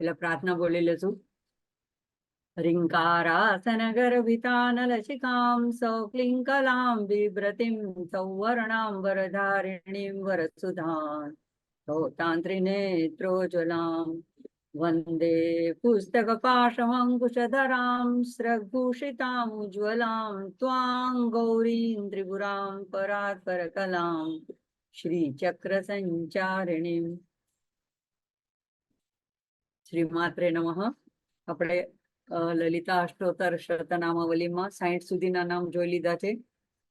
એટલે પ્રાર્થના બોલી લેશું. રિંકારાસન ગર્ભિતાનલશિકામ સૌક્લિંકલામ બિભ્રતિમ સૌવર્ણામ વરધારિણીમ વરસુધામ તાંત્રિનેત્રોજ્વલામ વંદે પુસ્તકપાશમંકુશધરામ સ્રગ્ભૂષિતામ ઉજ્જવલામ ત્વાં ગૌરીમ ત્રિપુરામ પરાત્પરકલામ શ્રીચક્ર સંચારિણીમ. શ્રીમાત્રે નમઃ. આપણે લલિતા અષ્ટોત્તર શતનામાવલીમાં 60 સુધીના નામ જોઈ લીધા છે.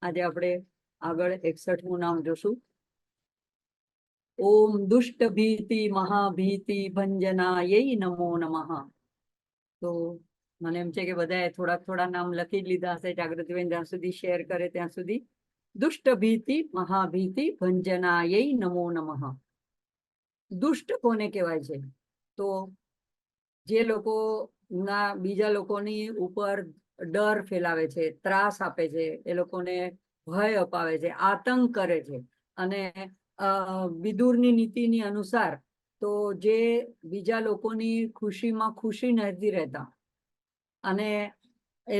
આજે આપણે આગળ 61મું નામ જોશું. ઓમ દુષ્ટ ભીતિ મહાભીતિ ભંજનાય નમો નમઃ. તો મને એમ છે કે બધાએ થોડા નામ લખી જ લીધા હશે. જાગૃતિબેન જ્યાં સુધી શેર કરે ત્યાં સુધી. દુષ્ટ ભીતિ મહાભીતિ ભંજનાય નમો નમઃ. દુષ્ટ કોને કહેવાય છે? તો જે લોકો બીજા લોકોની ઉપર ડર ફેલાવે છે, ત્રાસ આપે છે, એ લોકોને ભય અપાવે છે, આતંક કરે છે. અને વિદુરની નીતિની અનુસાર તો જે બીજા લોકોની ખુશીમાં ખુશી નથી રહેતા અને એ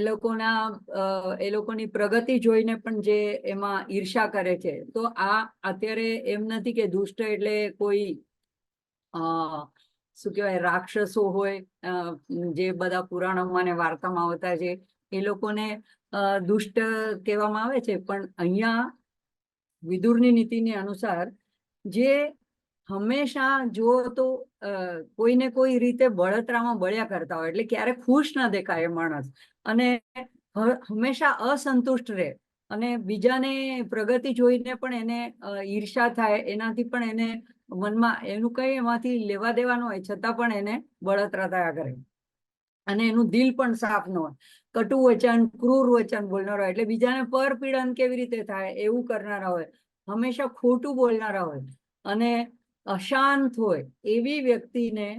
લોકોની પ્રગતિ જોઈને પણ જે એમાં ઈર્ષા કરે છે. તો આ અત્યારે એમ નથી કે દુષ્ટ એટલે કોઈ શું કહેવાય રાક્ષસો હોય, જે બધા પુરાણોમાં ને વાર્તામાં આવતા છે એ લોકોને દુષ્ટ કહેવામાં આવે છે. પણ અહીંયા વિદુરની નીતિની અનુસાર જે હંમેશા જો તો કોઈને કોઈ રીતે બળતરામાં બળ્યા કરતા હોય, એટલે ક્યારે ખુશ ના દેખાય એ માણસ, અને હંમેશા અસંતુષ્ટ રહે, અને બીજાને પ્રગતિ જોઈને પણ એને ઈર્ષા થાય, એનાથી પણ એને મનમાં એનું કઈ એમાંથી લેવા દેવાનું હોય છતાં પણ એને બળતરા થયા કરે, અને એનું દિલ પણ સાફ ન હોય, કટુ વચન ક્રૂર વચન બોલનારા હોય, એટલે બીજાને પરપીડન કેવી રીતે થાય એવું કરનારા હોય, હંમેશા ખોટું બોલનારા હોય અને અશાંત હોય, એવી વ્યક્તિને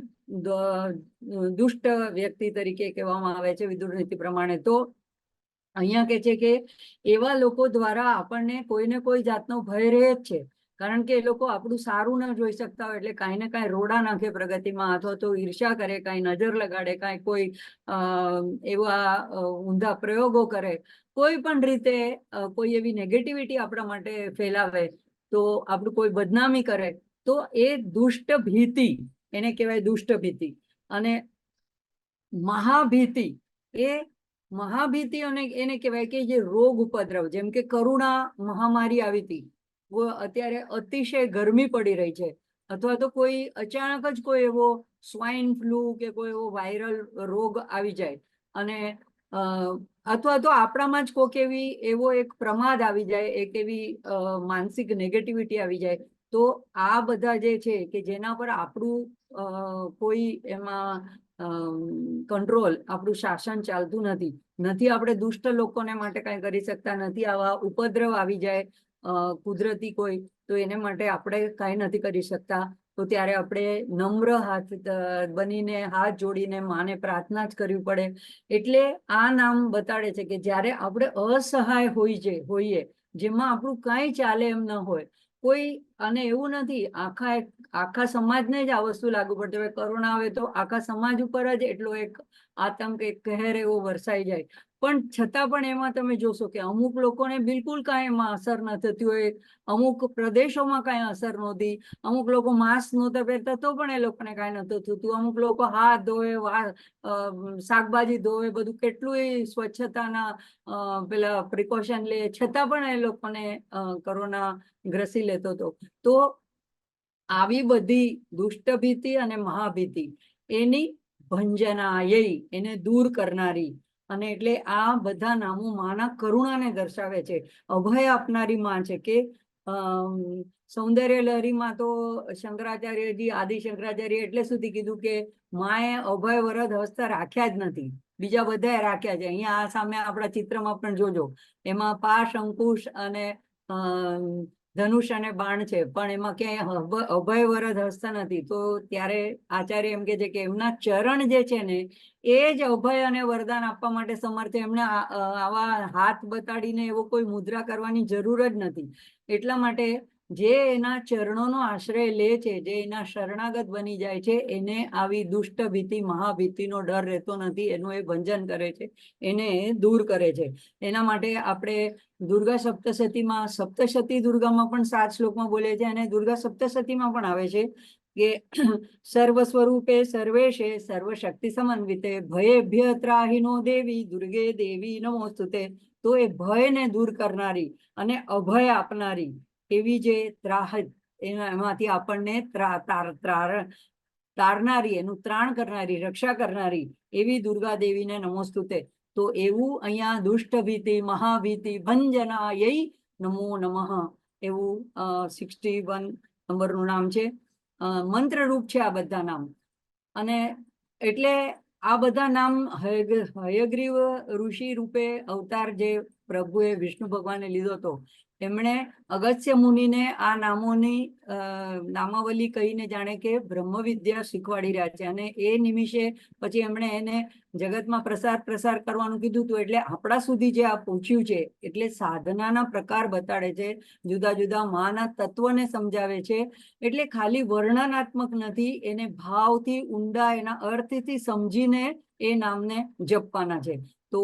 દુષ્ટ વ્યક્તિ તરીકે કહેવામાં આવે છે વિદુર નીતિ પ્રમાણે. તો અહીંયા કે છે કે એવા લોકો દ્વારા આપણને કોઈને કોઈ જાતનો ભય રહે જ છે, કારણ કે એ લોકો આપણું સારું ન જોઈ શકતા હોય, એટલે કાંઈ ને કાંઈ રોડા નાખે પ્રગતિમાં, અથવા તો ઈર્ષા કરે, કાંઈ નજર લગાડે, કાંઈ કોઈ એવા ઊંધા પ્રયોગો કરે, કોઈ પણ રીતે કોઈ એવી નેગેટિવિટી આપણા માટે ફેલાવે, તો આપણું કોઈ બદનામી કરે, તો એ દુષ્ટ ભીતિ એને કહેવાય દુષ્ટ ભીતિ. અને મહાભીતિ એને કહેવાય કે જે રોગ ઉપદ્રવ, જેમ કે કરુણા મહામારી આવી હતી, અત્યારે અતિશય ગરમી પડી રહી છે, અથવા તો કોઈ અચાનક જ કોઈ એવો સ્વાઇન ફ્લૂ કે કોઈ એવો વાયરલ રોગ આવી જાય, અને અથવા તો આપણામાં જ કોઈક એવો એક પ્રમાદ આવી જાય, એક એવી માનસિક નેગેટિવિટી આવી જાય, તો આ બધા જે છે કે જેના પર આપણું કોઈ એમાં કંટ્રોલ, આપણું શાસન ચાલતું નથી, આપણે દુષ્ટ લોકોને માટે કઈ કરી શકતા નથી, આવા ઉપદ્રવ આવી જાય કુદરતી કોઈ, તો એને માટે આપણે કઈ નથી કરી શકતા. તો ત્યારે આપણે નમ્ર હાથ બનીને હાથ જોડીને માને પ્રાર્થના જ કરવી પડે. એટલે આ નામ બતાડે છે કે જ્યારે આપણે અસહાય હોઈએ, જેમાં આપણું કઈ ચાલે એમ ન હોય કોઈ, અને એવું નથી આખા સમાજને જ આ વસ્તુ લાગુ પડતી હોય, કોરોના આવે તો આખા સમાજ ઉપર જ એટલો એક આતંક, એક કહેર એવો વરસાઈ જાય, પણ છતાં પણ એમાં તમે જોશો કે અમુક લોકોને બિલકુલ કાંઈ એમાં અસર ન થતી હોય, અમુક પ્રદેશોમાં કાંઈ અસર નહોતી, અમુક લોકો માસ્ક નહોતા પહેરતા તો પણ એ લોકોને કાંઈ નહોતું થતું, અમુક લોકો હાથ ધોવે, શાકભાજી ધોવે, બધું કેટલું સ્વચ્છતાના પેલા પ્રિકોશન લે, છતાં પણ એ લોકોને કોરોના ગ્રસી લેતો હતો. તો આવી બધી દુષ્ટ ભીતિ અને મહાભીતિ એની ભંજનાય, એને દૂર કરનારી, અને એટલે આ બધા નામો માના કરુણાને દર્શાવે છે, અભય આપનારી માં છે. કે સૌંદર્ય લહરીમાં તો શંકરાચાર્યજી, આદિ શંકરાચાર્ય એટલે સુધી કીધું કે માએ અભય વરદ હસ્ત રાખ્યા જ નથી, બીજા બધાએ રાખ્યા છે. અહીંયા આ સામે આપણા ચિત્રમાં પણ જોજો, એમાં પાશ, અંકુશ અને ધનુષ અને બાણ છે, પણ એમાં ક્યાંય અભય વરદ હસ્ત નથી. તો ત્યારે આચાર્ય એમ કે છે કે એમના ચરણ જે છે ને એ જ અભય અને વરદાન આપવા માટે સમર્થ, એમને આવા હાથ બતાડીને એવો કોઈ મુદ્રા કરવાની જરૂર જ નથી. એટલા માટે જે એના ચરણોનો આશ્રય લે છે, જે એના શરણાગત બની જાય છે, એને આવી દુષ્ટ ભીતિ મહાભીતિનો ડર રહેતો નથી, એનું એ ભંજન કરે છે, એને દૂર કરે છે. એના માટે આપણે દુર્ગા સપ્તશતીમાં, સપ્તશતી દુર્ગામાં પણ 7 શ્લોકમાં બોલે છે, અને દુર્ગા સપ્તશતીમાં પણ આવે છે કે સર્વ સ્વરૂપે સર્વેશે સર્વશક્તિ સમન્વિતે ભયેભ્ય ત્રાહિનો દેવી દુર્ગે દેવી નમોસ્તુતે. તો એ ભયને દૂર કરનારી અને અભય આપનારી એવી જે ત્રાહત, એમાંથી આપણને તારનારી, એનું ત્રાણ કરનારી, રક્ષા કરનારી એવી દુર્ગા દેવીને નમોસ્તુતે. તો એવું અહીંયા દુષ્ટ ભીતિ મહાભીતિ ભંજનાય નમો નમઃ એવું 61 નંબરનું નામ છે. મંત્ર રૂપ છે આ બધા નામ. અને એટલે આ બધા નામ હયગ્રીવ ઋષિ રૂપે અવતાર જે પ્રભુએ વિષ્ણુ ભગવાને લીધો હતો, એમણે અગસ્ત્ય મુનિને આ નામોની નામાવલી કહીને જાણે કે બ્રહ્મ વિદ્યા શીખવાડી રહ્યા છે. અને એ નિમિષે પછી એમણે એને જગતમાં પ્રસાર કરવાનું કીધું હતું. એટલે આપણા સુધી જે આ પહોંચ્યું છે, એટલે સાધનાના પ્રકાર બતાડે છે, જુદા જુદા માના તત્વને સમજાવે છે. એટલે ખાલી વર્ણનાત્મક નથી, એને ભાવથી, ઊંડા એના અર્થથી સમજીને એ નામને જપવાના છે. તો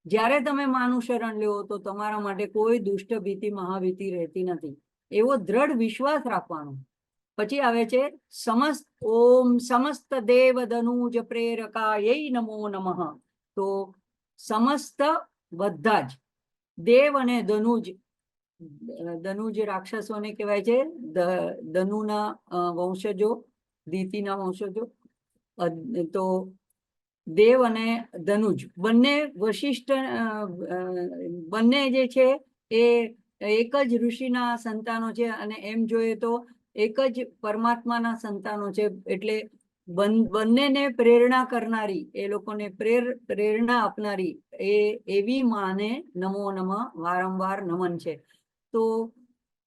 જ્યારે તમે માનું શરણ લ્યો તો તમારા માટે કોઈ દુષ્ટ ભીતિ મહાભીતિ રહેતી નથી, એવો દ્રઢ વિશ્વાસ રાખવાનો. પછી આવે છે ઓમ સમસ્ત દેવ દનુજ પ્રેરકાય નમો નમઃ. તો સમસ્ત બધા જ દેવ અને દનુજ રાક્ષસોને કહેવાય છે, દનુના વંશજો, દીતિના વંશજો. તો દેવ અને ધનુજ બંને વશિષ્ઠ, બંને જે છે એ એક જ ઋષિના સંતાનો છે, અને એમ જોઈએ તો એક જ પરમાત્માના સંતાનો છે. એટલે બંનેને પ્રેરણા કરનારી, એ લોકોને પ્રેરણા આપનારી એવી માને નમો નમઃ વારંવાર નમન છે. તો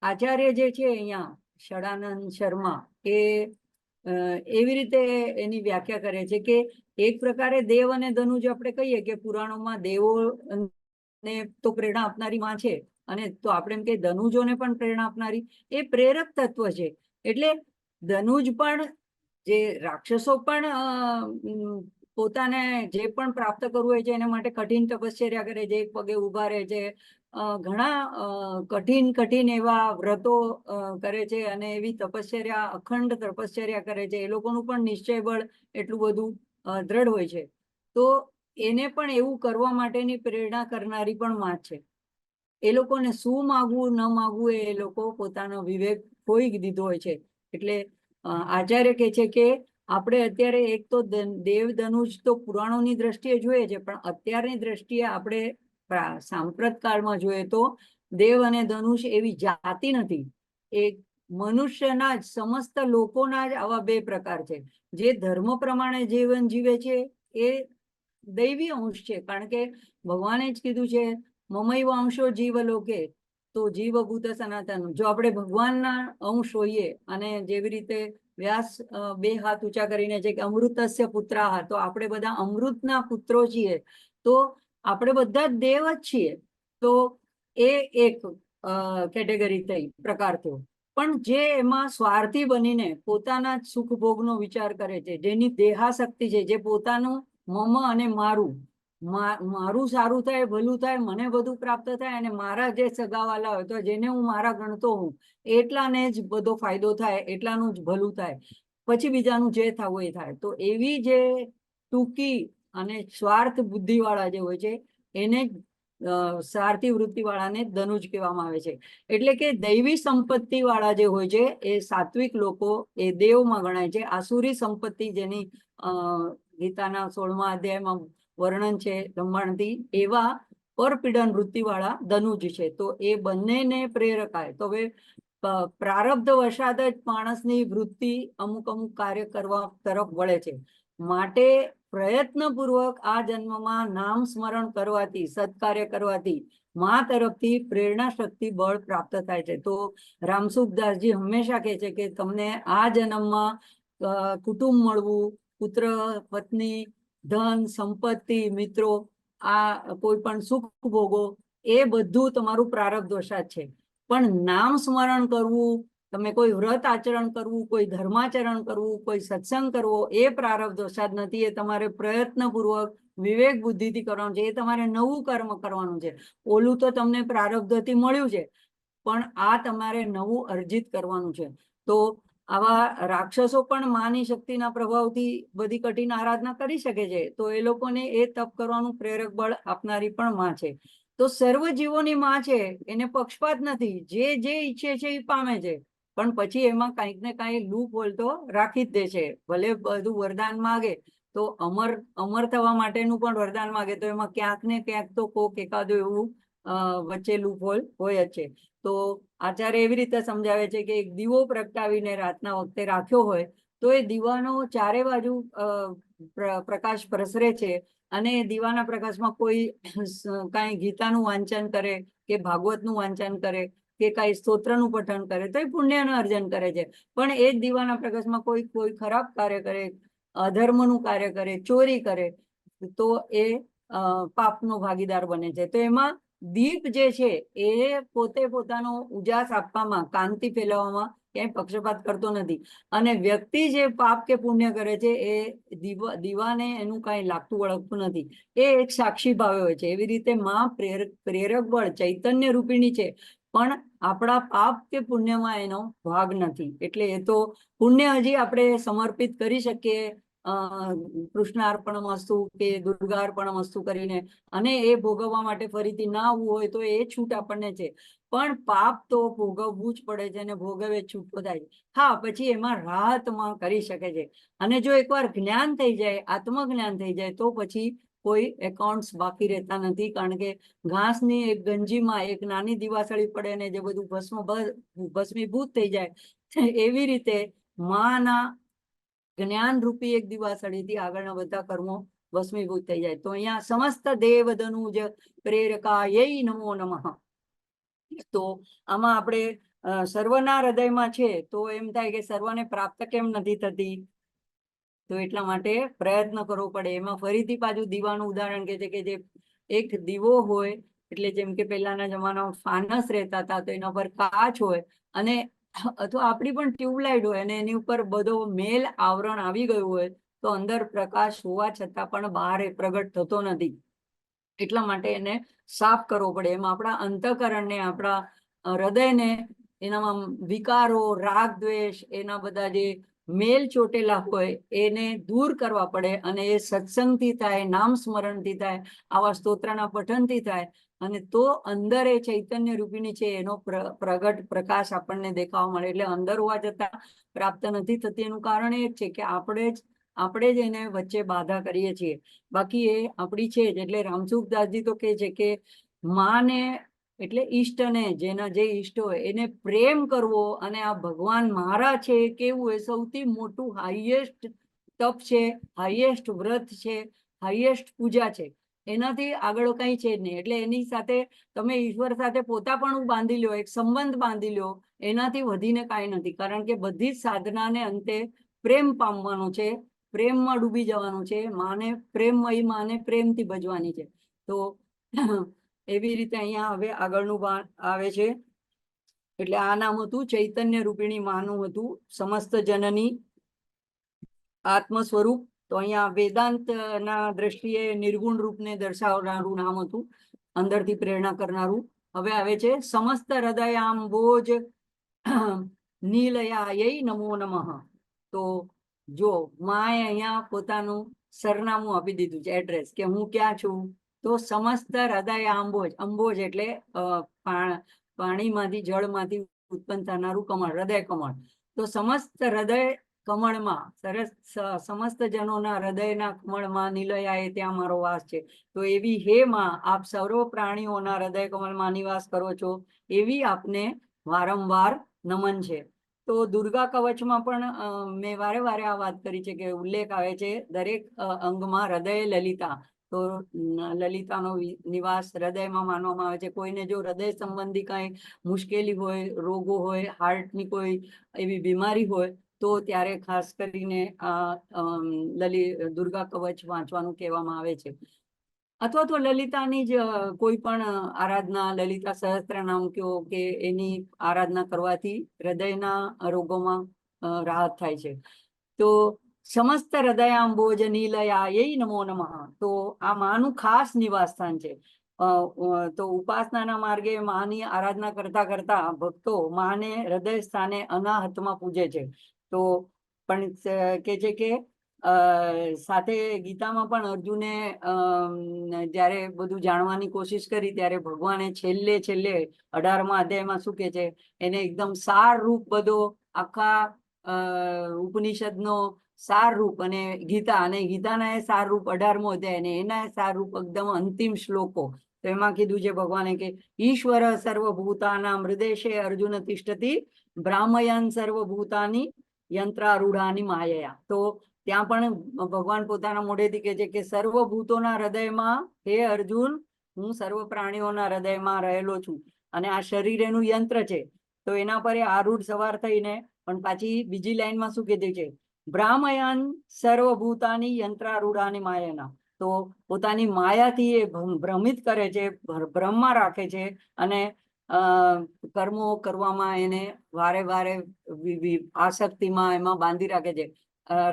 આચાર્ય જે છે અહીંયા ષડાનંદ શર્મા, એ એવી રીતે એની વ્યાખ્યા કરે છે કે એક પ્રકારે દેવ અને ધનુજ આપણે કહીએ કે પુરાણોમાં દેવો ને તો પ્રેરણા આપનારી માં છે, અને તો આપણે એમ કે ધનુજોને પણ પ્રેરણા આપનારી એ પ્રેરક તત્વ છે. એટલે ધનુજ પણ, જે રાક્ષસો પણ પોતાને જે પણ પ્રાપ્ત કરવું હોય છે એના માટે કઠિન તપશ્ચર્યા કરે છે, એક પગે ઉભા રહે છે, ઘણા કઠિન એવા વ્રતો કરે છે, અને એવી તપશ્ચર્યા, અખંડ તપશ્ચર્યા કરે છે. એ લોકોનું પણ નિશ્ચય બળ એટલું બધું દ્રઢ હોય છે. તો એને પણ એવું કરવા માટેની પ્રેરણા કરનારી પણ માં છે. એ લોકોને શું માગવું ન માગવું એ લોકો પોતાનો વિવેક ખોઈ દીધો હોય છે. એટલે આચાર્ય કહે છે કે આપણે અત્યારે એક તો દેવ ધનુજ તો પુરાણોની દ્રષ્ટિએ જોઈએ છે, પણ અત્યારની દ્રષ્ટિએ આપણે સાંપ્રત કાળમાં જોઈએ તો દેવ અને ધનુષ એવી જાતિ નથી. એ મનુષ્યના જ, સમસ્ત લોકોના જ આવા બે પ્રકાર છે. જે ધર્મ પ્રમાણે જીવન જીવે છે એ દૈવી અંશ છે, કારણ કે ભગવાને જ કીધું છે મમૈવ અંશો જીવ લોકે, તો જીવભૂત સનાતન. જો આપણે ભગવાનના અંશ હોઈએ, અને જેવી રીતે વ્યાસ 2 હાથ ઊંચા કરીને છે કે અમૃતસ્ય પુત્રાહ, તો આપણે બધા અમૃતના પુત્રો છીએ, તો આપણે બધા દેવ જ છીએ. તો એ એક કેટેગરી થઈ, પ્રકાર થયો. પણ જે એમાં સ્વાર્થી બનીને પોતાના જ સુખ ભોગનો વિચાર કરે છે, જેની દેહાશક્તિ છે, જે પોતાનું મમ અને મારું સારું થાય, ભલું થાય, મને બધું પ્રાપ્ત થાય, અને મારા જે સગાવાલા હોય તો જેને હું મારા ગણતો હું, એટલાને જ બધો ફાયદો થાય, એટલાનું જ ભલું થાય, પછી બીજાનું જે થવું એ થાય. તો એવી જે ટૂંકી અને સ્વાર્થ બુદ્ધિ વાળા જે હોય છે એને સારથી વૃત્તિ વાળાને ધનુજ કહેવામાં આવે છે. એટલે કે દૈવી સંપત્તિ વાળા જે હોય છે એ સાત્વિક લોકો, એ દેવમાં ગણાય છે. આસુરી સંપત્તિ, જેની ગીતાના 16મા અધ્યાયમાં વર્ણન છે બ્રહ્માંડથી, એવા પરપીડન વૃત્તિ વાળા ધનુજ છે. તો એ બંનેને પ્રેરકાય. તો હવે પ્રારબ્ધ વશાત જ માણસની વૃત્તિ અમુક કાર્ય કરવા તરફ વળે છે. માટે પ્રયત્નપૂર્વક આ જન્મમાં નામ સ્મરણ કરવાથી, સત્કાર્ય કરવાથી માં તરફથી પ્રેરણા શક્તિ બળ પ્રાપ્ત થાય છે. તો રામસુખદાસજી હંમેશા કહે છે કે તમને આ જન્મમાં કુટુંબ મળવું, પુત્ર, પત્ની, ધન, સંપત્તિ, મિત્રો, આ કોઈ પણ સુખ ભોગો, એ બધું તમારું પ્રારબ્ધ વશાત છે. પણ નામ સ્મરણ કરવું, તમે કોઈ વ્રત આચરણ કરવું, કોઈ ધર્માચરણ કરવું, કોઈ સત્સંગ કરવો, એ પ્રારબ્ધ વરસાદ નથી. એ તમારે પ્રયત્નપૂર્વક વિવેક બુદ્ધિથી કરવાનું છે. એ તમારે નવું કર્મ કરવાનું છે. ઓલું તો તમને પ્રારબ્ધથી મળ્યું છે, પણ આ તમારે નવું અર્જિત કરવાનું છે. તો આવા રાક્ષસો પણ માની શક્તિના પ્રભાવથી બધી કઠિન આરાધના કરી શકે છે. તો એ લોકોને એ તપ કરવાનું પ્રેરક બળ આપનારી પણ માં છે. તો સર્વ જીવોની માં છે, એને પક્ષપાત નથી. જે ઈચ્છે છે એ પામે છે, પણ પછી એમાં કંઈક ને કંઈક લૂપ હોલ તો રાખી જ દે છે. ભલે બધું વરદાન માગે તો અમર થવા માટેનું પણ વરદાન માગે તો એમાં ક્યાંક ને ક્યાંક તો કોક એકાદું એવું વચ્ચે લૂપ હોલ હોય જ છે. તો આચાર્ય એવી રીતે સમજાવે છે કે એક દીવો પ્રગટાવીને રાતના વખતે રાખ્યો હોય તો એ દીવાનો ચારે બાજુ પ્રકાશ પ્રસરે છે, અને દીવાના પ્રકાશમાં કોઈ કાંઈ ગીતાનું વાંચન કરે કે ભાગવતનું વાંચન કરે કે કાંઈ સ્તોત્રનું પઠન કરે તો એ પુણ્યનું અર્જન કરે છે. પણ એ જ દીવાના પ્રકાશમાં કોઈ ખરાબ કાર્ય કરે, અધર્મનું કાર્ય કરે, ચોરી કરે તો એ પાપનો ભાગીદાર બને છે. તો એમાં દીપ જે છે એ પોતે પોતાનો ઉજાસ આપવામાં, કાંતિ ફેલાવવામાં ક્યાંય પક્ષપાત કરતો નથી. અને વ્યક્તિ જે પાપ કે પુણ્ય કરે છે એ દીવાને એનું કાંઈ લાગતું વળગતું નથી. એ એક સાક્ષી ભાવે હોય છે. એવી રીતે માં પ્રેરક બળ ચૈતન્ય રૂપિણી છે, પણ આપણા પાપ કે પુણ્યમાં એનો ભાગ નથી. એટલે એ તો પુણ્ય હજી આપણે સમર્પિત કરી શકીએ કૃષ્ણાર્પણમસ્તુ કે દુર્ગાર્પણમસ્તુ કરીને, અને એ ભોગવવા માટે ફરીથી ના આવવું હોય તો એ છૂટ આપણને છે. પણ પાપ તો ભોગવવું જ પડે છે, અને ભોગવે છૂટો થાય. હા, પછી એમાં રાહતમાં કરી શકે છે. અને જો એકવાર જ્ઞાન થઈ જાય, આત્મજ્ઞાન થઈ જાય, તો પછી કોઈ એકાઉન્ટ્સ બાકી રહેતા નથી. કારણ કે ઘાસની એક ગંજીમાં એક નાની દિવાસળી પડે ને જે બધું ભસ્મીભૂત થઈ જાય, એવી રીતે માના જ્ઞાન રૂપી એક દિવાસળીથી આગળના બધા કર્મો ભસ્મીભૂત થઈ જાય. તો અહીંયા સમસ્ત દેવદનુજ પ્રેરકાય નમો નમઃ. તો આમાં આપણે સર્વના હૃદયમાં છે, તો એમ થાય કે સર્વને પ્રાપ્ત કેમ નથી થતી? તો એટલા માટે પ્રયત્ન કરવો પડે. એમાં ફરીથી પાછું દીવાનું ઉદાહરણ કે છે કે જે એક દીવો હોય, એટલે જેમ કે પહેલાના જમાનામાં ફાનસ રહેતા હતા, તો એના પર કાચ હોય, અને અથવા આપણી પણ ટ્યુબલાઇટ હોય, અને એની ઉપર બધો મેલ આવરણ આવી ગયું હોય, તો અંદર પ્રકાશ હોવા છતાં પણ બહાર એ પ્રગટ થતો નથી. એટલા માટે એને સાફ કરવો પડે. એમાં આપણા અંતઃકરણને, આપણા હૃદયને, એનામાં વિકારો, રાગ દ્વેષ, એના બધા જે મેલ ચોટેલા હોય એને દૂર કરવા પડે. અને એ સત્સંગથી થાય, નામ સ્મરણથી થાય, આવા સ્તોત્રના પઠનથી થાય, અને તો અંદર એ ચૈતન્ય રૂપિણી છે એનો પ્રગટ પ્રકાશ આપણને દેખાવા મળે. એટલે અંદર હોવા છતાં પ્રાપ્ત નથી થતી. એનું કારણ એ જ છે કે આપણે જ એને વચ્ચે બાધા કરીએ છીએ. બાકી એ આપણી છે જ. એટલે રામસુખદાસજી તો કહે છે કે માને એટલે ઈષ્ટને, જેના જે ઈષ્ટ હોય એને પ્રેમ કરવો, અને આ ભગવાન મારા છે કેવું, એ સૌથી મોટું હાઈએસ્ટ તપ છે, હાઈએસ્ટ વ્રત છે, હાઈએસ્ટ પૂજા છે. એનાથી આગળ કંઈ છે જ નહીં. એટલે એની સાથે તમે ઈશ્વર સાથે પોતાપણું બાંધી લો, એક સંબંધ બાંધી લો, એનાથી વધીને કાંઈ નથી. કારણ કે બધી જ સાધનાને અંતે પ્રેમ પામવાનો છે, પ્રેમમાં ડૂબી જવાનું છે. માને પ્રેમમયી માને પ્રેમથી ભજવાની છે. તો એવી રીતે અહીંયા હવે આગળનું આવે છે. એટલે આ નામ હતું ચૈતન્ય રૂપિણી માનું હતું, સમસ્ત જનની આત્મ સ્વરૂપ. તો અહીંયા વેદાંતના દ્રષ્ટિએ નિર્ગુણ રૂપને દર્શાવનારું નામ હતું, અંદરથી પ્રેરણા કરનારું. હવે આવે છે સમસ્ત હૃદયાંબોજ નીલયાય નમો નમઃ. તો જો માએ અહીંયા પોતાનું સરનામું આપી દીધું છે, એડ્રેસ, કે હું ક્યાં છું. તો સમસ્ત હૃદય અંબોજ, અંબોજ એટલે પાણીમાંથી, જળમાંથી ઉત્પન્ન થનારું કમળ, હૃદય કમળ. તો સમસ્ત હૃદય કમળમાં, સમસ્ત જનોના હૃદયના કમળમાં નિલયાએ ત્યાં મારો વાસ છે. તો એવી હે માં, આપ સર્વ પ્રાણીઓના હૃદય કમળમાં નિવાસ કરો છો, એવી આપને વારંવાર નમન છે. તો દુર્ગા કવચમાં પણ મેં વારે વારે આ વાત કરી છે કે ઉલ્લેખ આવે છે દરેક અંગમાં હૃદય લલિતા. તો લલિતાનો નિવાસ હૃદયમાં માનવામાં આવે છે. કોઈને જો હૃદય સંબંધી કાંઈ મુશ્કેલી હોય, રોગો હોય, હાર્ટની કોઈ એવી બીમારી હોય, તો ત્યારે ખાસ કરીને દુર્ગા કવચ વાંચવાનું કહેવામાં આવે છે. અથવા તો લલિતાની જ કોઈ પણ આરાધના, લલિતા સહસ્ત્રનામ કયો કે એની આરાધના કરવાથી હૃદયના રોગોમાં રાહત થાય છે. તો સમસ્ત હૃદયાંબોજ નીલયાય નમો નમઃ. તો આ માનું ખાસ નિવાસ સ્થાન છે. તો ઉપાસનાના માર્ગે માની આરાધના કરતા કરતા ભક્તો માને હૃદય સ્થાને અનાહતમાં પૂજે છે. તો પણ કે છે કે સાથે ગીતામાં પણ અર્જુને જ્યારે બધું જાણવાની કોશિશ કરી ત્યારે ભગવાને છેલ્લે 18મા અધ્યાયમાં શું કે છે, એને એકદમ સાર રૂપ બધો આખા ઉપનિષદનો સાર રૂપ અને ગીતાના એ સાર રૂપ 18મો અધ્યાય અને એના સાર રૂપ એકદમ અંતિમ શ્લોકો. તો એમાં કીધું છે ભગવાને કે ઈશ્વર સર્વભૂતાના હૃદયે અર્જુન તિષ્ઠતિ બ્રાહ્મયન સર્વભૂતાની યંત્રારૂઢાની માયયા. તો ત્યાં પણ ભગવાન પોતાના મોઢેથી કહે છે કે સર્વભૂતોના હૃદયમાં હે અર્જુન, હું સર્વ પ્રાણીઓના હૃદયમાં રહેલો છું. અને આ શરીર એનું યંત્ર છે. તો એના પર આરૂઢ સવાર થઈને પણ પાછી બીજી લાઈનમાં શું કીધું છે, બ્રાહ્મયાન સર્વભૂતાની યંત્રારૂઢાની માયાના. તો પોતાની માયાથી એ ભ્રમિત કરે છે, ભ્રમમાં રાખે છે અને કર્મો કરવામાં એને વારે વારે આસક્તિમાં એમાં બાંધી રાખે છે.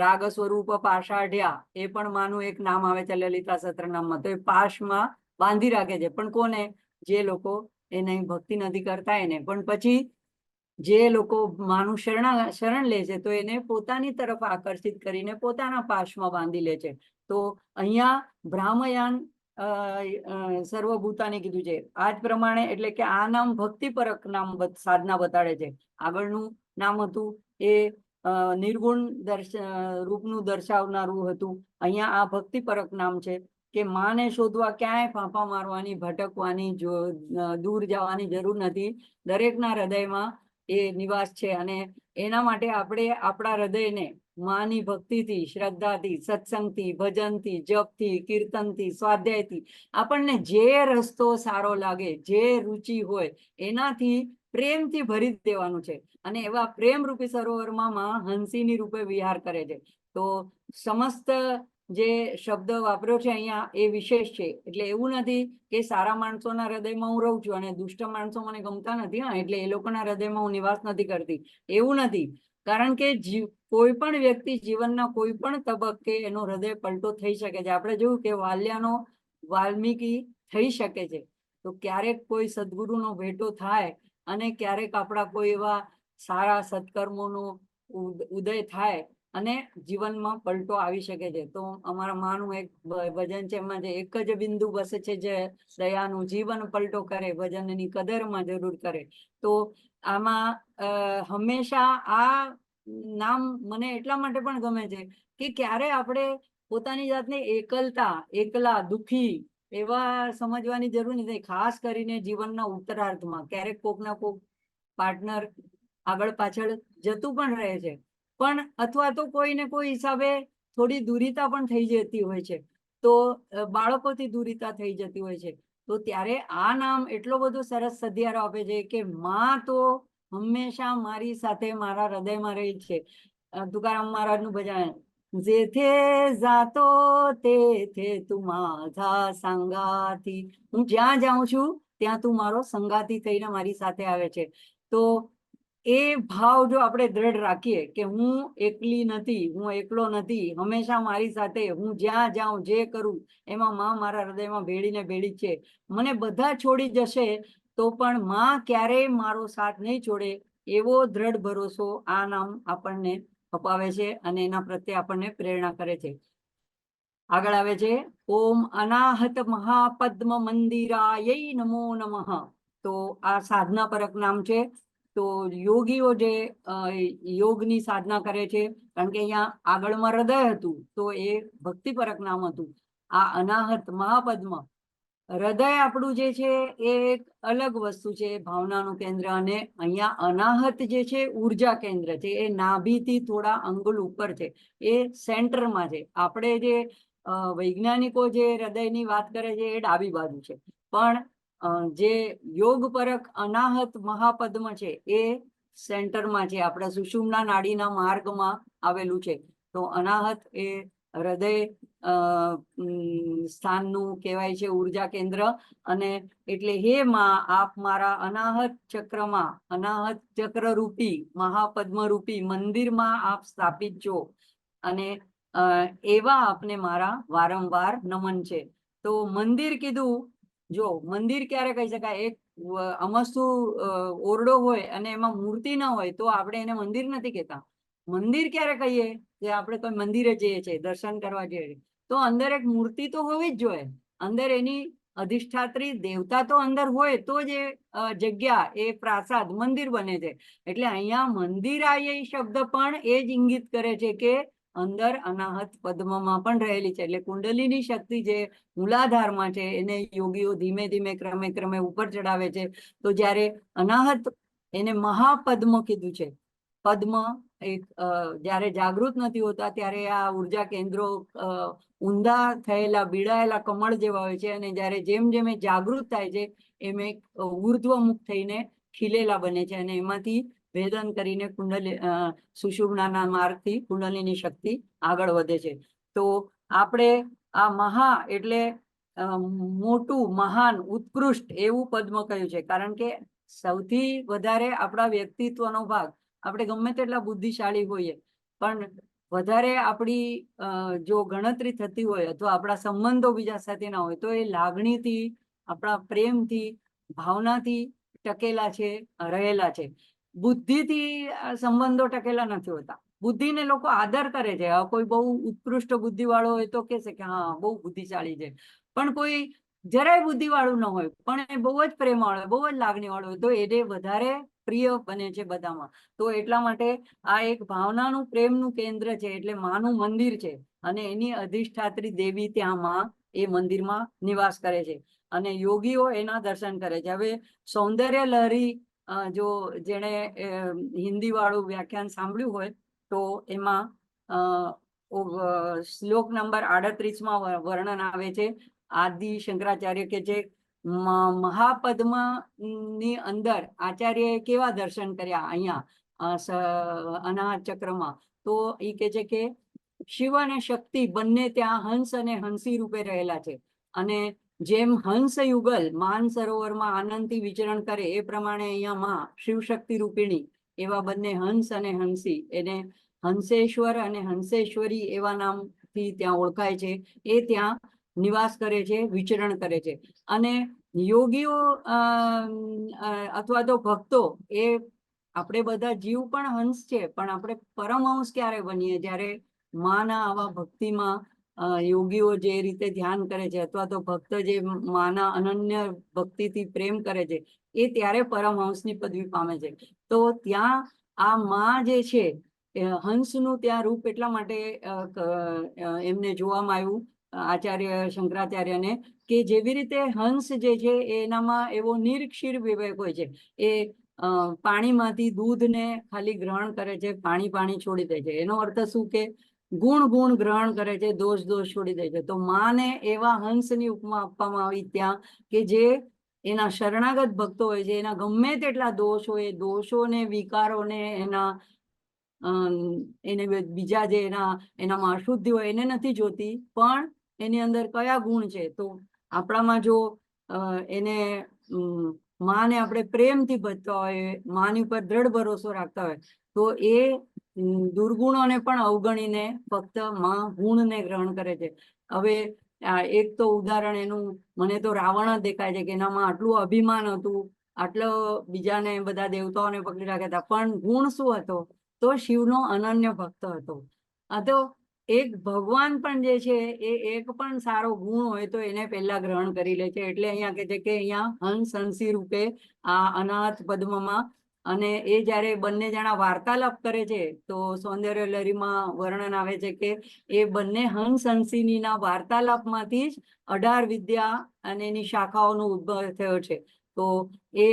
રાગ સ્વરૂપ પાષાઢ્યા એ પણ માનું એક નામ આવે છે લલિતા સહસ્ત્રનામમાં. તો એ પાશમાં બાંધી રાખે છે. પણ કોને? જે લોકો એને ભક્તિ નથી કરતા એને. પણ પછી જે લોકો માનું શરણ લે છે તો એને પોતાની તરફ આકર્ષિત કરીને પોતાના પાશમાં બાંધી લે છે. તો અહીંયા બ્રાહ્મયાન સર્વભૂતાને કીધું છે. આ જ પ્રમાણે એટલે કે આ નામ ભક્તિપરક નામ સાધના બતાડે છે. આગળનું નામ હતું એ નિર્ગુણ રૂપનું દર્શાવનારું હતું. અહીંયા આ ભક્તિપરક નામ છે કે માને શોધવા ક્યાંય ફાંફા મારવાની, ભટકવાની, દૂર જવાની જરૂર નથી. દરેકના હૃદયમાં એ નિવાસ છે. અને એના માટે આપણે આપણા હૃદયને માની ભક્તિથી, શ્રદ્ધાથી, સત્સંગથી, ભજનથી, જપથી, કીર્તનથી, સ્વાધ્યાયથી આપણને જે રસ્તો સારો લાગે, જે રુચિ હોય એનાથી પ્રેમથી ભરી દેવાનું છે. અને એવા પ્રેમ રૂપી સરોવરમાં માં હંસીની રૂપે વિહાર કરે છે. તો સમસ્ત જે શબ્દ વાપર્યો છે અહીંયા એ વિશેષ છે. એટલે એવું નથી કે સારા માણસોના હૃદયમાં હું રહું છું અને દુષ્ટ માણસો મને ગમતા નથી, હા, એટલે એ લોકોના હૃદયમાં હું નિવાસ નથી કરતી, એવું નથી. કારણ કે કોઈ પણ વ્યક્તિ જીવનના કોઈ પણ તબક્કે એનો હૃદય પલટો થઈ શકે છે. આપણે જોયું કે વાલ્યાનો વાલ્મીકી થઈ શકે છે. તો ક્યારેક કોઈ સદગુરુનો ભેટો થાય અને ક્યારેક આપણા કોઈ એવા સારા સત્કર્મોનો ઉદય થાય અને જીવનમાં પલટો આવી શકે છે. તો અમારા માનું એક ભજન છે, એમાં જે એક જ બિંદુ બસે છે જે દયાનું, જીવન પલટો કરે, ભજનની કદરમાં જરૂર કરે. તો આમાં હંમેશા આ નામ મને એટલા માટે પણ ગમે છે કે ક્યારે આપણે પોતાની જાતને એકલા, દુઃખી એવા સમજવાની જરૂર નથી. ખાસ કરીને જીવનના ઉત્તરાર્ધમાં ક્યારેક કોકના કોક પાર્ટનર આગળ પાછળ જતું પણ રહે છે, પણ અથવા તો કોઈને કોઈ હિસાબે થોડી દૂરીતા પણ થઈ જતી હોય છે. તો બાળકોથી દૂરીતા થઈ જતી હોય છે. તો ત્યારે આ નામ એટલો બધો સરસ સધિયારો આપે છે કે માં તો હંમેશા મારી સાથે મારા હૃદયમાં રહી છે. તુકારામ મહારાજનું ભજન, જેથે જાતો તેથે તું माझा સંગાથી. હું જ્યાં જાઉં છું ત્યાં તું મારો સંગાથી થઈને મારી સાથે આવે છે. તો એ ભાવ જો આપણે દ્રઢ રાખીએ કે હું એકલી નથી, હું એકલો નથી, હંમેશા મારી સાથે, હું જ્યાં જાઉં જે કરું એમાં માં મારા હૃદયમાં ભેળીને ભેળી છે. મને બધા છોડી જશે તો પણ માં ક્યારેય મારો સાથ નહીં છોડે, એવો દ્રઢ ભરોસો આ નામ આપણને અપાવે છે અને એના પ્રત્યે આપણને પ્રેરણા કરે છે. આગળ આવે છે ઓમ અનાહત મહાપદ્મ મંદિરાય નમો નમઃ. તો આ સાધના પરક નામ છે. તો યોગીઓ જે યોગની સાધના કરે છે, કારણ કે અહીંયા આગળમાં હૃદય હતું તો એ ભક્તિપરક નામ હતું. આ અનાહત મહાપદ્મ, હૃદય આપણું જે છે એ એક અલગ વસ્તુ છે, ભાવનાનું કેન્દ્ર. અને અહીંયા અનાહત જે છે ઉર્જા કેન્દ્ર છે. એ નાભીથી થોડા અંગુલ ઉપર છે, એ સેન્ટરમાં છે. આપણે જે વૈજ્ઞાનિકો જે હૃદયની વાત કરે છે એ ડાબી બાજુ છે, પણ જે યોગ પરક અનાહત મહાપદ્મ છે એ સેન્ટરમાં છે, આપણા સુષુમ્ના નાડીના માર્ગમાં આવેલું છે. તો અનાહત એ હૃદય સ્થાનનું કહેવાય છે ઉર્જા કેન્દ્ર. અને એટલે હે માં, આપ મારા અનાહત ચક્રમાં, અનાહત ચક્ર રૂપી, મહાપદ્મ રૂપી મંદિરમાં આપ સ્થાપિત છો, અને એવા આપને મારા વારંવાર નમન છે. તો મંદિર કીધું, જો મંદિર ક્યારે કહી શકાય? એક અમસ્તુ ઓરડો હોય અને એમાં મૂર્તિ ના હોય તો આપણે એને મંદિર નથી કહેતા. મંદિર ક્યારે કહીએ? જે આપણે કોઈ મંદિરે જઈએ છીએ, દર્શન કરવા જઈએ, તો અંદર એક મૂર્તિ તો હોવી જ જોઈએ. અંદર એની અધિષ્ઠાત્રી દેવતા તો અંદર હોય તો જ એ જગ્યા, એ પ્રાસાદ મંદિર બને છે. એટલે અહીંયા મંદિર આ એ શબ્દ પણ એ જ ઇંગિત કરે છે કે અંદર અનાહત પદ્મમાં પણ રહેલી છે. એટલે કુંડલીની શક્તિ જે મૂલાધારમાં છે એને યોગીઓ ધીમે ધીમે ક્રમે ક્રમે ઉપર ચડાવે છે. તો જ્યારે અનાહત, એને મહાપદ્મ કીધું છે. પદ્મ એક જ્યારે જાગૃત નથી હોતા ત્યારે આ ઉર્જા કેન્દ્રો ઊંધા થયેલા, બીડાયેલા કમળ જેવા હોય છે, અને જ્યારે જેમ જેમ એ જાગૃત થાય છે એમ ઉર્ધ્વમુખ થઈને ખીલેલા બને છે, અને એમાંથી ભેદન કરીને કુંડલી સુષુમ્નાના માર્ગથી કુંડલીની શક્તિ આગળ વધે છે. તો આપણે આ મહા એટલે મોટું, મહાન, ઉત્કૃષ્ટ એવું પદ્મ કહ્યું છે. કારણ કે સૌથી વધારે આપણા વ્યક્તિત્વનો ભાગ, આપણે ગમે તેટલા બુદ્ધિશાળી હોઈએ પણ વધારે આપણી જો ગણતરી થતી હોય અથવા આપણા સંબંધો બીજા સાથે ના હોય તો એ લાગણીથી, આપણા પ્રેમથી, ભાવનાથી ટકેલા છે, રહેલા છે. બુદ્ધિથી સંબંધો ટકેલા નથી હોતા. બુદ્ધિને લોકો આદર કરે છે. કોઈ બહુ ઉત્કૃષ્ટ બુદ્ધિ વાળો હોય તો કહેશે કે હા બહુ બુદ્ધિશાળી છે, પણ કોઈ જરાય બુદ્ધિ વાળું ન હોય પણ એ બહુ જ પ્રેમ વાળો હોય, બહુ જ લાગણી વાળો હોય તો એને વધારે પ્રિય બને છે બધામાં. તો એટલા માટે આ એક ભાવનાનું, પ્રેમનું કેન્દ્ર છે, એટલે માનું મંદિર છે, અને એની અધિષ્ઠાત્રી દેવી ત્યાં માં એ મંદિરમાં નિવાસ કરે છે, અને યોગીઓ એના દર્શન કરે છે. હવે સૌંદર્ય લહરી, જો જેણે હિન્દી વાળું વ્યાખ્યાન સાંભળ્યું હોય તો એમાં શ્લોક નંબર 38માં વર્ણન આવે છે. આદિ શંકરાચાર્ય કે જે મહાપદ્મ ની અંદર આચાર્યએ કેવા દર્શન કર્યા અહીંયા અનાહત ચક્રમાં, તો એ કે છે કે શિવ અને શક્તિ બંને ત્યાં હંસ અને હંસી રૂપે રહેલા છે. અને જેમ હંસ યુગલ માન સરોવરમાં આનંદથી વિચરણ કરે એ પ્રમાણે અહીંયા માં શિવ શક્તિ રૂપિણી એવા બંને હંસ અને હંસી, એને હંસેશ્વર અને હંસેશ્વરી એવા નામથી ત્યાં ઓળખાય છે. એ ત્યાં નિવાસ કરે છે, વિચરણ કરે છે. અને યોગીઓ અથવા તો ભક્તો, એ આપણે બધા જીવ પણ હંસ છે, પણ આપણે પરમહંસ ક્યારે બનીએ? જ્યારે માના આવા ભક્તિમાં યોગીઓ જે રીતે ધ્યાન કરે છે, અથવા તો ભક્ત જે માના અનન્ય ભક્તિથી પ્રેમ કરે છે, એ ત્યારે પરમહંસની પદવી પામે છે. તો ત્યાં આ માં જે છે, હંસનું ત્યાં રૂપ એટલા માટે એમને જોવામાં આવ્યું, આચાર્ય શંકરાચાર્યને, કે જેવી રીતે હંસ જે છે એનામાં એવો નિર્ક્ષીર વિવેક હોય છે. એ પાણીમાંથી દૂધને ખાલી ગ્રહણ કરે છે, પાણી પાણી છોડી દે છે. એનો અર્થ શું? કે ગુણ ગુણ ગ્રહણ કરે છે, દોષ દોષ છોડી દે છે. તો માને એવા હંસની ઉપમા આપવામાં આવી ત્યાં, કે જે એના શરણાગત ભક્તો હોય છે, એના ગમે તેટલા દોષ હોય, દોષોને, વિકારોને, એને બીજા જે એનામાં અશુદ્ધિ હોય એને નથી જોતી, પણ એની અંદર કયા ગુણ છે. તો આપણામાં જો એને માને આપણે પ્રેમથી ભજતા હોય, માની ઉપર દ્રઢ ભરોસો રાખતા હોય, તો એ દુર્ગુણોને પણ અવગણીને ફક્ત માં ગુણને ગ્રહણ કરે છે. હવે એક તો ઉદાહરણ એનું મને તો રાવણ જ દેખાય છે, કે એનામાં આટલું અભિમાન હતું, આટલો બીજાને, બધા દેવતાઓને પકડી રાખ્યા હતા, પણ ગુણ શું હતો? તો શિવનો અનન્ય ભક્ત હતો. આ તો એક ભગવાન પણ જે છે એ એક પણ સારો ગુણ હોય તો એને પહેલા ગ્રહણ કરી લે છે. એટલે અહીંયા કે છે કે અહીંયા હંસ હંસી રૂપે આ અનાહત પદ્મમાં, અને એ જ્યારે બંને જણા વાર્તાલાપ કરે છે તો સૌંદર્ય લહરીમાં વર્ણન આવે છે કે એ બંને હંસ હંસિનીના વાર્તાલાપમાંથી જ 18 વિદ્યા અને એની શાખાઓનો ઉદ્ભવ થયો છે. તો એ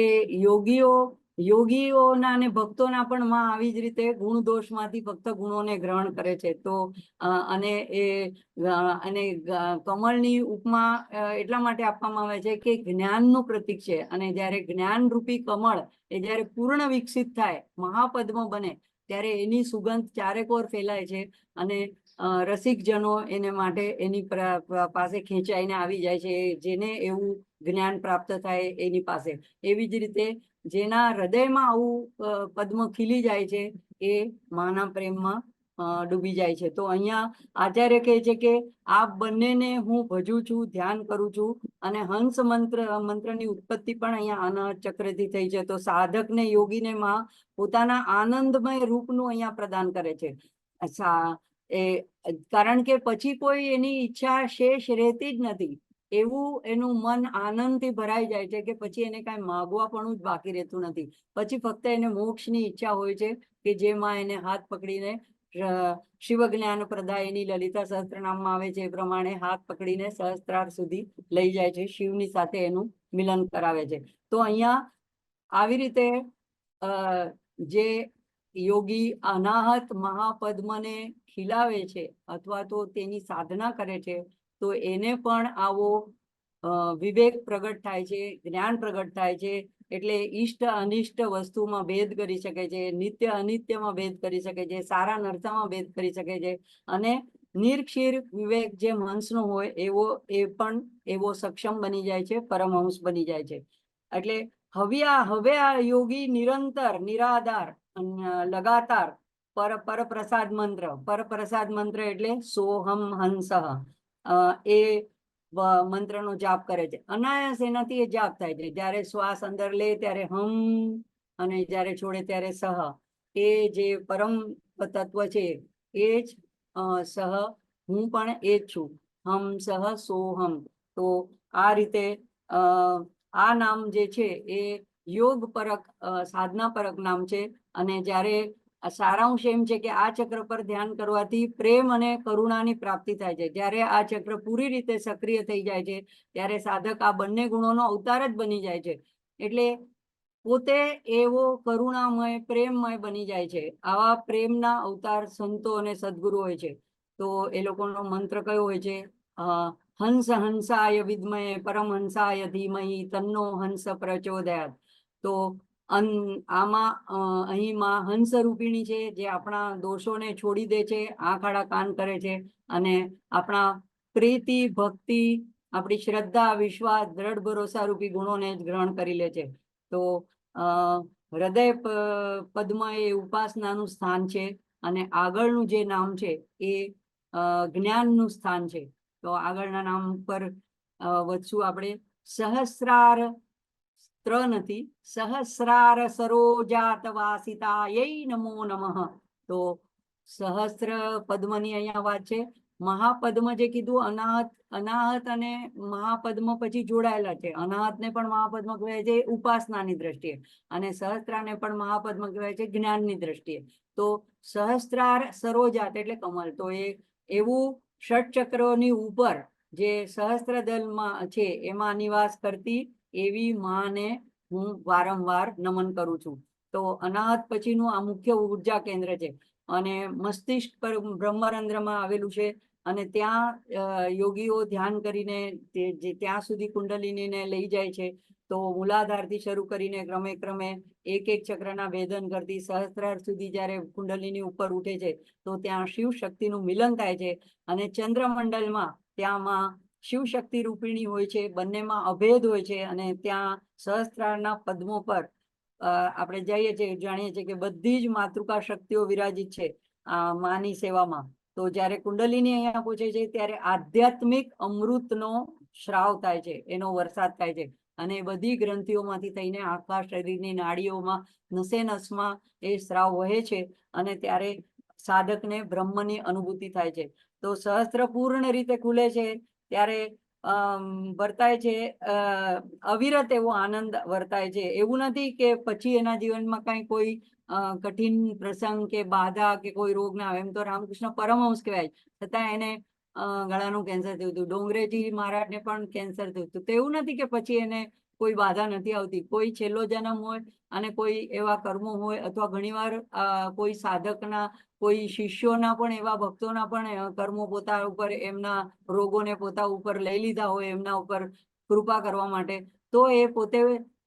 યોગીઓના અને ભક્તોના પણ માં આવી જ રીતે ગુણ દોષમાંથી ફક્ત ગુણોને ગ્રહણ કરે છે. તો અને કમળની ઉપમા એટલા માટે આપવામાં આવે છે કે જ્ઞાનનું પ્રતીક છે, અને જ્યારે જ્ઞાન રૂપી કમળ એ જ્યારે પૂર્ણ વિકસિત થાય, મહાપદ્મ બને, ત્યારે એની સુગંધ ચારેકોર ફેલાય છે અને રસિકજનો એને માટે એની પાસે ખેંચાઈને આવી જાય છે, જેને એવું જ્ઞાન પ્રાપ્ત થાય એની પાસે. એવી જ રીતે જેના હૃદયમાં આવું પદ્મ ખીલી જાય છે એ માના પ્રેમમાં ડૂબી જાય છે. તો અહીંયા આચાર્ય કહે છે કે આ બંનેને હું ભજું છું, ધ્યાન કરું છું, અને હંસ મંત્રની ઉત્પત્તિ પણ અહીંયા અનાહત ચક્રથી થઈ છે. તો સાધકને, યોગીને માં પોતાના આનંદમય રૂપનું અહીંયા પ્રદાન કરે છે. કારણ કે પછી કોઈ એની ઈચ્છા શેષ રહેતી જ નથી. એવું એનું મન આનંદથી ભરાઈ જાય છે કે પછી એને કાંઈ માગવા પણ જ બાકી રહેતું નથી. પછી ફક્ત એને મોક્ષની ઈચ્છા હોય છે કે જેમાં એને હાથ પકડીને શિવ જ્ઞાન પ્રદાયની લલિતા સહસ્ત્રનામમાં આવે છે એ પ્રમાણે હાથ પકડીને સહસ્ત્રાર સુધી લઈ જાય છે, શિવની સાથે એનું મિલન કરાવે છે. તો અહીંયા આવી રીતે જે યોગી અનાહત મહાપદ્મને ખીલાવે છે અથવા તો તેની સાધના કરે છે, તો એને પણ આવો વિવેક પ્રગટ થાય છે, જ્ઞાન પ્રગટ થાય છે. એટલે ઈષ્ટ અનિષ્ટ વસ્તુમાં ભેદ કરી શકે છે, નિત્ય અનિત્યમાં ભેદ કરી શકે છે, સારા નરસામાં ભેદ કરી શકે છે, અને નિર્ક્ષીર વિવેક જેમ હંસનો હોય એવો એ પણ એવો સક્ષમ બની જાય છે, પરમહંસ બની જાય છે. એટલે હવે આ યોગી નિરંતર, નિરાધાર, લગાતાર પરપ્રસાદ મંત્ર એટલે સોહમ હંસ, એ મંત્રનો જાપ કરે છે. અનાયાસ એનાથી એ જાપ થાય છે. જ્યારે શ્વાસ અંદર લે ત્યારે હમ, અને જ્યારે છોડે ત્યારે સહ. એ જે પરમ તત્વ છે એ જ સહ, હું પણ એ જ છું. હમ સહ સોહમ. તો આ રીતે આ નામ જે છે એ યોગ પરક, સાધના પરક નામ છે. અને જ્યારે સારાંશ એમ છે કે આ ચક્ર પર ધ્યાન કરવાથી પ્રેમ અને કરુણાની પ્રાપ્તિ થાય છે. જ્યારે આ ચક્ર પૂરી રીતે સક્રિય થઈ જાય છે ત્યારે સાધક આ બંને ગુણોનો અવતાર જ બની જાય છે. એટલે પોતે એવો કરુણામય, પ્રેમમય બની જાય છે. આવા પ્રેમના અવતાર સંતો અને સદગુરુ હોય છે. તો એ લોકોનો મંત્ર કયો હોય છે? હંસ હંસાય વિદ્મહે પરમહંસાય ધીમહિ તન્નો હંસ પ્રચોદયાત. તો આમાં અહીં માં હંસ રૂપિણી છે, જે આપણા દોષોને છોડી દે છે, આંખ આડા કાન કરે છે, અને આપણા પ્રીતિ, ભક્તિ, આપણી શ્રદ્ધા, વિશ્વાસ, દ્રઢ ભરોસા રૂપી ગુણોને જ ગ્રહણ કરી લે છે. તો હૃદય પદ્મ એ ઉપાસનાનું સ્થાન છે, અને આગળનું જે નામ છે એ જ્ઞાનનું સ્થાન છે. તો આગળના નામ પર વધશું આપણે. સહસ્રાર નથી, સહસ્રાર સરોજાત વાસિતાય નમો નમઃ. તો સહસ્ત્ર પદ્મની અહીંયા વાત છે. મહાપદ્મ જે કીધું, અનાહત અને મહાપદ્મ પછી જોડાયેલા છે. અનાહતને પણ મહાપદ્મ કહેવાય છે ઉપાસનાની દ્રષ્ટિએ, અને સહસ્ત્રાને પણ મહાપદ્મ કહેવાય છે જ્ઞાનની દ્રષ્ટિએ. તો સહસ્ત્રાર સરોજાત એટલે કમલ. તો એ એવું ષટચક્રોની ઉપર જે સહસ્ત્ર દલમાં છે એમાં નિવાસ કરતી એવી માને હું વારંવાર નમન કરું છું. તો અનાહત પછીનું આ મુખ્ય ઉર્જા કેન્દ્ર છે, અને મસ્તિષ્ક પર બ્રહ્મરંધ્રમાં આવેલું છે. અને ત્યાં યોગીઓ ધ્યાન કરીને ત્યાં સુધી કુંડલિનીને લઈ જાય છે. તો મૂલાધારથી શરૂ કરીને ક્રમે ક્રમે એક એક ચક્રના ભેદન કરતી સહસ્ત્રાર સુધી જ્યારે કુંડલિની ઉપર ઉઠે છે, તો ત્યાં શિવ શક્તિનું મિલન થાય છે. અને ચંદ્રમંડલમાં ત્યાંમાં શિવ શક્તિ રૂપિણી હોય છે, બંનેમાં અભેદ હોય છે. અને ત્યાં સહસ્ત્રારના પદ્મો પર આપણે જઈએ છીએ, જાણીએ છીએ કે બધી જ માતૃકા શક્તિઓ વિરાજિત છે આ માની સેવામાં. તો જ્યારે કુંડલિની અહીંયા પહોંચે છે ત્યારે આધ્યાત્મિક અમૃતનો શ્રાવ થાય છે, એનો વરસાદ થાય છે. અને બધી ગ્રંથિઓમાંથી થઈને આખા શરીરની નાડીઓમાં, નસે નસમાં એ શ્રાવ વહે છે. અને ત્યારે સાધકને બ્રહ્મની અનુભૂતિ થાય છે. તો સહસ્ત્ર પૂર્ણ રીતે ખુલે છે ત્યારે વર્તાય છે, અવિરત એવો આનંદ વર્તાય છે. એવું નથી કે પછી એના જીવનમાં કાંઈ કોઈ કઠિન પ્રસંગ કે બાધા કે કોઈ રોગ ના આવે. એમ તો રામકૃષ્ણ પરમહંસ કહેવાય, છતાં એને ગળાનું કેન્સર થયું હતું. ડોંગરેજી મહારાજને પણ કેન્સર થયું હતું. તો એવું નથી કે પછી એને કોઈ બાધા નથી આવતી. કોઈ છેલ્લો જન્મ હોય અને કોઈ એવા કર્મો હોય, અથવા ઘણીવાર કોઈ સાધકના, કોઈ શિષ્યોના પણ, એવા ભક્તોના પણ કર્મો પોતા ઉપર, એમના રોગોને પોતા ઉપર લઈ લીધા હોય, એમના ઉપર કૃપા કરવા માટે. તો એ પોતે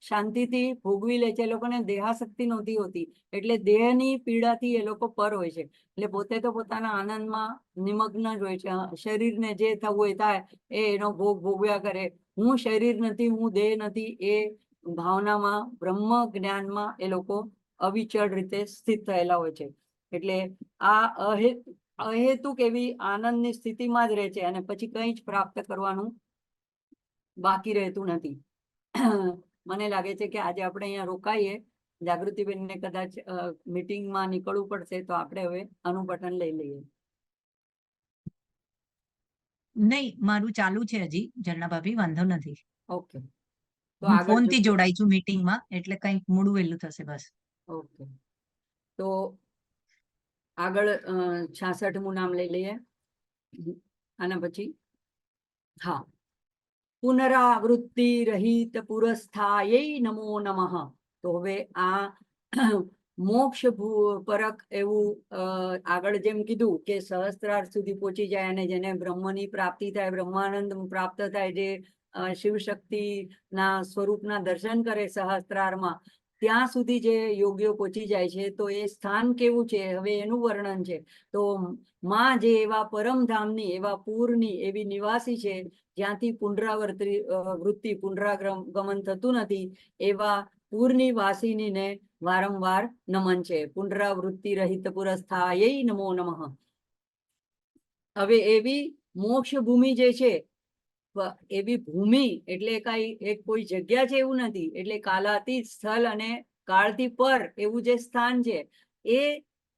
શાંતિથી ભોગવી લે છે. એ લોકોને દેહાશક્તિ નહોતી હોતી, એટલે દેહની પીડાથી એ લોકો પર હોય છે. એટલે પોતે તો પોતાના આનંદમાં નિમગ્ન જ હોય છે. શરીરને જે થવું હોય થાય, એનો ભોગ ભોગવ્યા કરે. હું શરીર નથી, હું દેહ નથી, એ ભાવનામાં, બ્રહ્મ જ્ઞાનમાં એ લોકો અવિચળ રીતે સ્થિત થયેલા હોય છે. એટલે આ અહેતુક એવી આનંદની સ્થિતિમાં જ રહે છે, અને પછી કંઈ જ પ્રાપ્ત કરવાનું બાકી રહેતું નથી. મને લાગે છે કે આજે આપણે અહીંયા રોકાઈએ. જાગૃતિબેનને કદાચ મીટિંગમાં નીકળવું પડશે, તો આપણે હવે આનું બટન લઈ લઈએ. નહીં, મારું ચાલુ છે હજી, ઝરણા ભાભી, વાંધો નથી. ઓકે, તો હું આગળ ફોનથી જોડાઈ છું મીટિંગમાં, એટલે કંઈક મોડું વહેલું થશે બસ. ઓકે, તો આગળ 66મું નામ લઈ લઈએ. આના પછી હા, પુનરાવૃત્તિ રહિત પુરસ્થાય નમો નમઃ. તો હવે આ મોક્ષ પરક એવું આગળ જેમ કીધું કે સહસ્ત્રાર્થ સુધી પહોંચી જાય, અને જેને બ્રહ્મની પ્રાપ્તિ થાય, બ્રહ્માનંદ પ્રાપ્ત થાય, જે શિવ શક્તિના સ્વરૂપના દર્શન કરે સહસ્ત્રારમાં, ત્યાં સુધી જે યોગીઓ પહોંચી જાય છે. તો એ સ્થાન કેવું છે, હવે એનું વર્ણન છે. તો માં જે એવા પરમધામની, એવા પૂરની એવી નિવાસી છે, જ્યાંથી વૃત્તિ પુનરાગમન થતું નથી, એવા પૂરની વાસીનીને વારંવાર નમન છે. પુનરાવૃત્તિ રહિત પુરસ્થાય નમો નમઃ. હવે એવી મોક્ષ ભૂમિ જે છે, એવી ભૂમિ એટલે એક કોઈ જગ્યા છે એવું નથી. એટલે કાલાતીત, સ્થળ અને કાળથી પર એવું જે સ્થાન છે, એ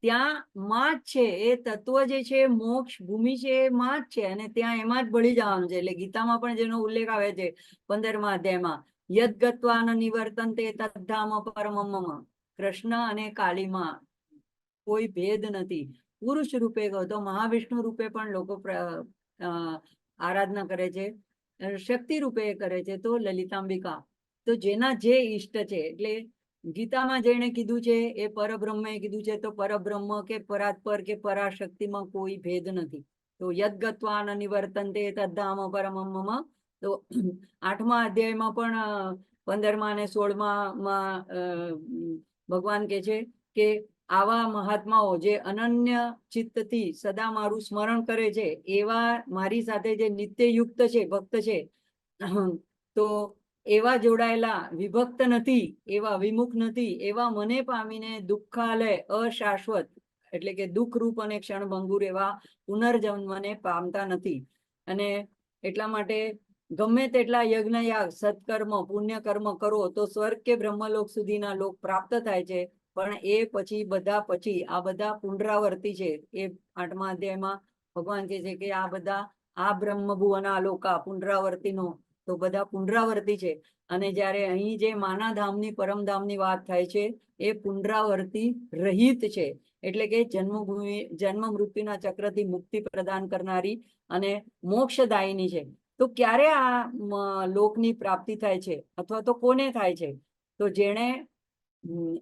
ત્યાં માં જ છે. એ તત્વ જે છે, મોક્ષ ભૂમિ છે, એ માં જ છે, અને ત્યાં એમાં જ ભળી જવાનું છે. એટલે ગીતામાં પણ જેનો ઉલ્લેખ આવે છે 15મા અધ્યાયમાં, યદ ગત્વા ન નિવર્તન્તે તદ્ધામ પરમમ મમ. કૃષ્ણ અને કાળીમાં કોઈ ભેદ નથી. પુરુષ રૂપે કહો તો મહાવિષ્ણુ રૂપે પણ લોકો આરાધના કરે છે, શક્તિ રૂપે કરે છે તો લલિતાંબિકા. તો જેના જે ઈષ્ટ છે, એટલે ગીતામાં જેને કીધું છે એ પરબ્રહ્મે કીધું છે, તો પરબ્રહ્મ કે પરાત્પર કે પરાશક્તિમાં કોઈ ભેદ નથી. તો યદ ગત્વા ન નિવર્તન્તે તદ્ધામ પરમમ મમ. તો 8મા અધ્યાયમાં પણ 15મા અને 16માં ભગવાન કહે છે કે આવા મહાત્માઓ જે અનન્ય ચિત્તથી સદા મારું સ્મરણ કરે છે, એવા મારી સાથે જે નિત્યયુક્ત છે, ભક્ત છે, તો એવા જોડાયેલા, વિભક્ત નથી, એવા વિમુખ નથી, એવા મને પામીને દુઃખાલય અશાશ્વત, એટલે કે દુઃખરૂપ અને ક્ષણભંગુર એવા પુનર્જન્મને પામતા નથી. અને એટલા માટે ગમે તેટલા યજ્ઞ યાગ, સત્કર્મ, પુણ્યકર્મ કરો તો સ્વર્ગ કે બ્રહ્મલોક સુધીના લોક પ્રાપ્ત થાય છે. પણ એ પછી આ બધા પુનરાવર્તી છે. એ 8મા અધ્યાયમાં ભગવાન કહે છે કે આ બધા, આ બ્રહ્મભુવના લોકા પુનરાવર્તીનો, તો બધા પુનરાવર્તી છે. અને જ્યારે અહીં જે માના ધામની, પરમધામની વાત થાય છે, એ પુનરાવર્તી રહિત છે. એટલે કે જન્મ મૃત્યુના ચક્રથી મુક્તિ પ્રદાન કરનારી અને મોક્ષદાયિની છે. તો ક્યારે આ લોકની પ્રાપ્તિ થાય છે, અથવા તો કોને થાય છે? તો જેણે,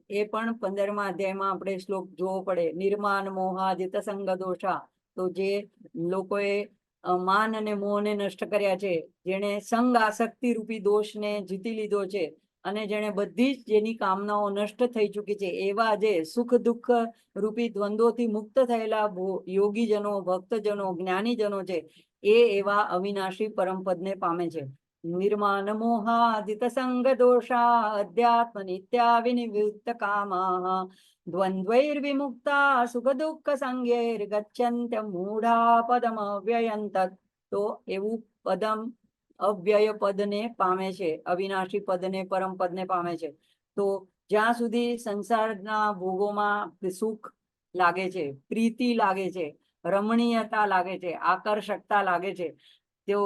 એ પણ 15મા અધ્યાયમાં આપણે શ્લોક જોવો પડે, નિર્માન મોહાદિત સંગ દોષા. તો જે લોકોએ માન અને મોહને નષ્ટ કર્યા છે, જેણે સંગ આસક્તિ રૂપી દોષને જીતી લીધો છે, અને જેણે બધી જ જેની કામનાઓ નષ્ટ થઈ ચૂકી છે, એવા જે સુખ દુઃખ રૂપી દ્વંદ્વોથી મુક્ત થયેલા યોગીજનો, ભક્તજનો, જ્ઞાનીજનો છે, એ એવા અવિનાશી પરમપદને પામે છે. નિર્માન મોહાદિત સંગ દોષા અધ્યાત્મ નિત્યા વિનિવૃત્ત કામા દ્વંદ્વૈર્વિમુક્તા સુખ દુઃખ સંગેર ગચ્છન્ત્ય મૂઢા પદમ અવ્યયંત. તો એવું પદમ અવ્યય પદને પામે છે, અવિનાશી પદને, પરમ પદને પામે છે. તો જ્યાં સુધી સંસારના ભોગોમાં સુખ લાગે છે, પ્રીતિ લાગે છે, રમણીયતા લાગે છે, આકર્ષકતા લાગે છે, તો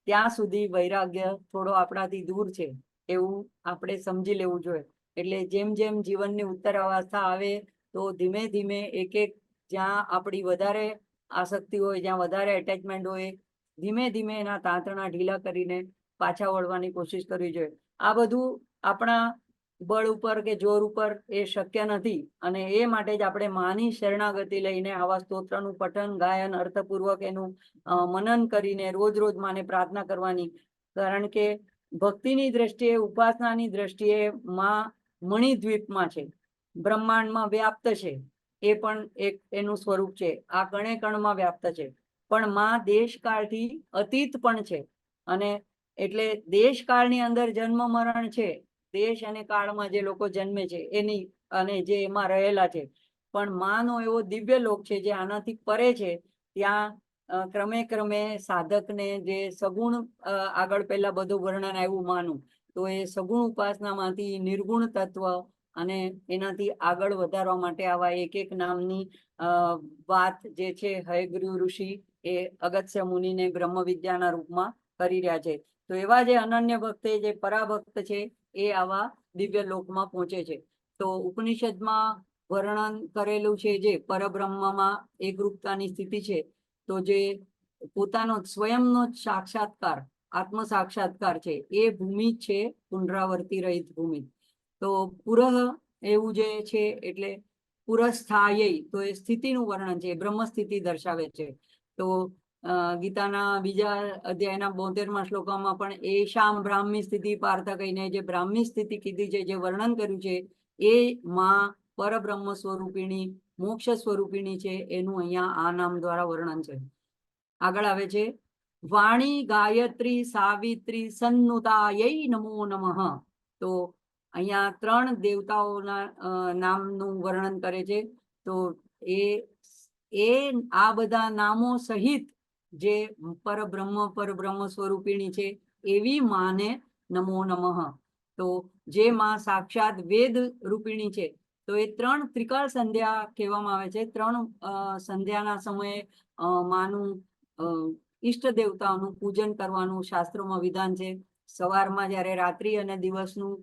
ત્યાં સુધી વૈરાગ્ય થોડો આપણાથી દૂર છે, એવું આપણે સમજી લેવું જોઈએ. એટલે જેમ જેમ જીવનની ઉત્તર અવસ્થા આવે, તો ધીમે ધીમે એક જ્યાં આપણી વધારે આસક્તિ હોય, જ્યાં વધારે એટેચમેન્ટ હોય, ધીમે ધીમે એના તાંતણા ઢીલા કરીને પાછા વળવાની કોશિશ કરવી જોઈએ. આ બધું આપણા બળ ઉપર કે જોર ઉપર એ શક્ય નથી. અને એ માટે જ આપણે માની શરણાગતિ લઈને આવા સ્તોત્રનું પઠન, ગાયન, અર્થપૂર્વક એનું મનન કરીને રોજ રોજ માને પ્રાર્થના કરવાની. કારણ કે ભક્તિની દ્રષ્ટિએ, ઉપાસનાની દ્રષ્ટિએ માં મણિદ્વીપમાં છે, બ્રહ્માંડમાં વ્યાપ્ત છે, એ પણ એક એનું સ્વરૂપ છે. આ કણે કણમાં વ્યાપ્ત છે, પણ માં દેશકાળથી અતીત પણ છે. અને એટલે દેશકાળની અંદર જન્મ મરણ છે, દેશ અને કાળમાં જે લોકો જન્મે છે એની અને જે એમાં રહેલા છે, પણ માનો એવો દિવ્ય લોક છે જે આનાથી પરે છે. ત્યાં ક્રમે ક્રમે સાધકને જે સગુણ આગળ પહેલા બધું વર્ણન આવ્યું માનું, તો એ સગુણ ઉપાસનામાંથી નિર્ગુણ તત્વ અને એનાથી આગળ વધારવા માટે આવા એક એક નામની વાત જે છે હયગ્રીવ ઋષિ એ અગસ્ત્ય મુનિને બ્રહ્મ વિદ્યાના રૂપમાં કરી રહ્યા છે. તો એવા જે અનન્ય ભક્તે જે પરાભક્ત છે એ આવા દિવ્ય લોકમાં પહોંચે છે. તો ઉપનિષદમાં વર્ણન કરેલું છે જે પરબ્રહ્મમાં એકરૂપતાની સ્થિતિ છે, તો જે પોતાનો સ્વયંનો સાક્ષાત્કાર, આત્મ સાક્ષાત્કાર છે, એ ભૂમિ છે પુનરાવર્તી રહિત ભૂમિ. તો પુરઃ એવું જે છે એટલે પુરસ્થાયે, તો એ સ્થિતિનું વર્ણન છે, બ્રહ્મ સ્થિતિ દર્શાવે છે. તો ગીતાના બીજા અધ્યાયના 72મા શ્લોકમાં પણ એશામ બ્રાહ્મી સ્થિતિ પાર્થ કહીને જે બ્રાહ્મી સ્થિતિ કીધી છે, જે વર્ણન કર્યું છે, એ માં પરબ્રહ્મ સ્વરૂપિણી, મોક્ષ સ્વરૂપિણી છે, એનું અહીંયા આ નામ દ્વારા વર્ણન છે. આગળ આવે છે વાણી ગાયત્રી સાવિત્રી સન્નુતાય નમો નમઃ. તો અહીંયા 3 દેવતાઓના નામનું વર્ણન કરે છે. તો એ આ બધા નામો સહિત જે પરબ્રહ્મ સ્વરૂપિણી છે એવી માને નમો નમઃ. તો જે માં સાક્ષાત વેદ રૂપિણી છે, તો એ 3 ત્રિકાળ સંધ્યા કહેવામાં આવે છે. 3 સંધ્યાના સમયે માનું ઈષ્ટ દેવતાઓનું પૂજન કરવાનું શાસ્ત્રોમાં વિધાન છે. સવારમાં જ્યારે રાત્રિ અને દિવસનું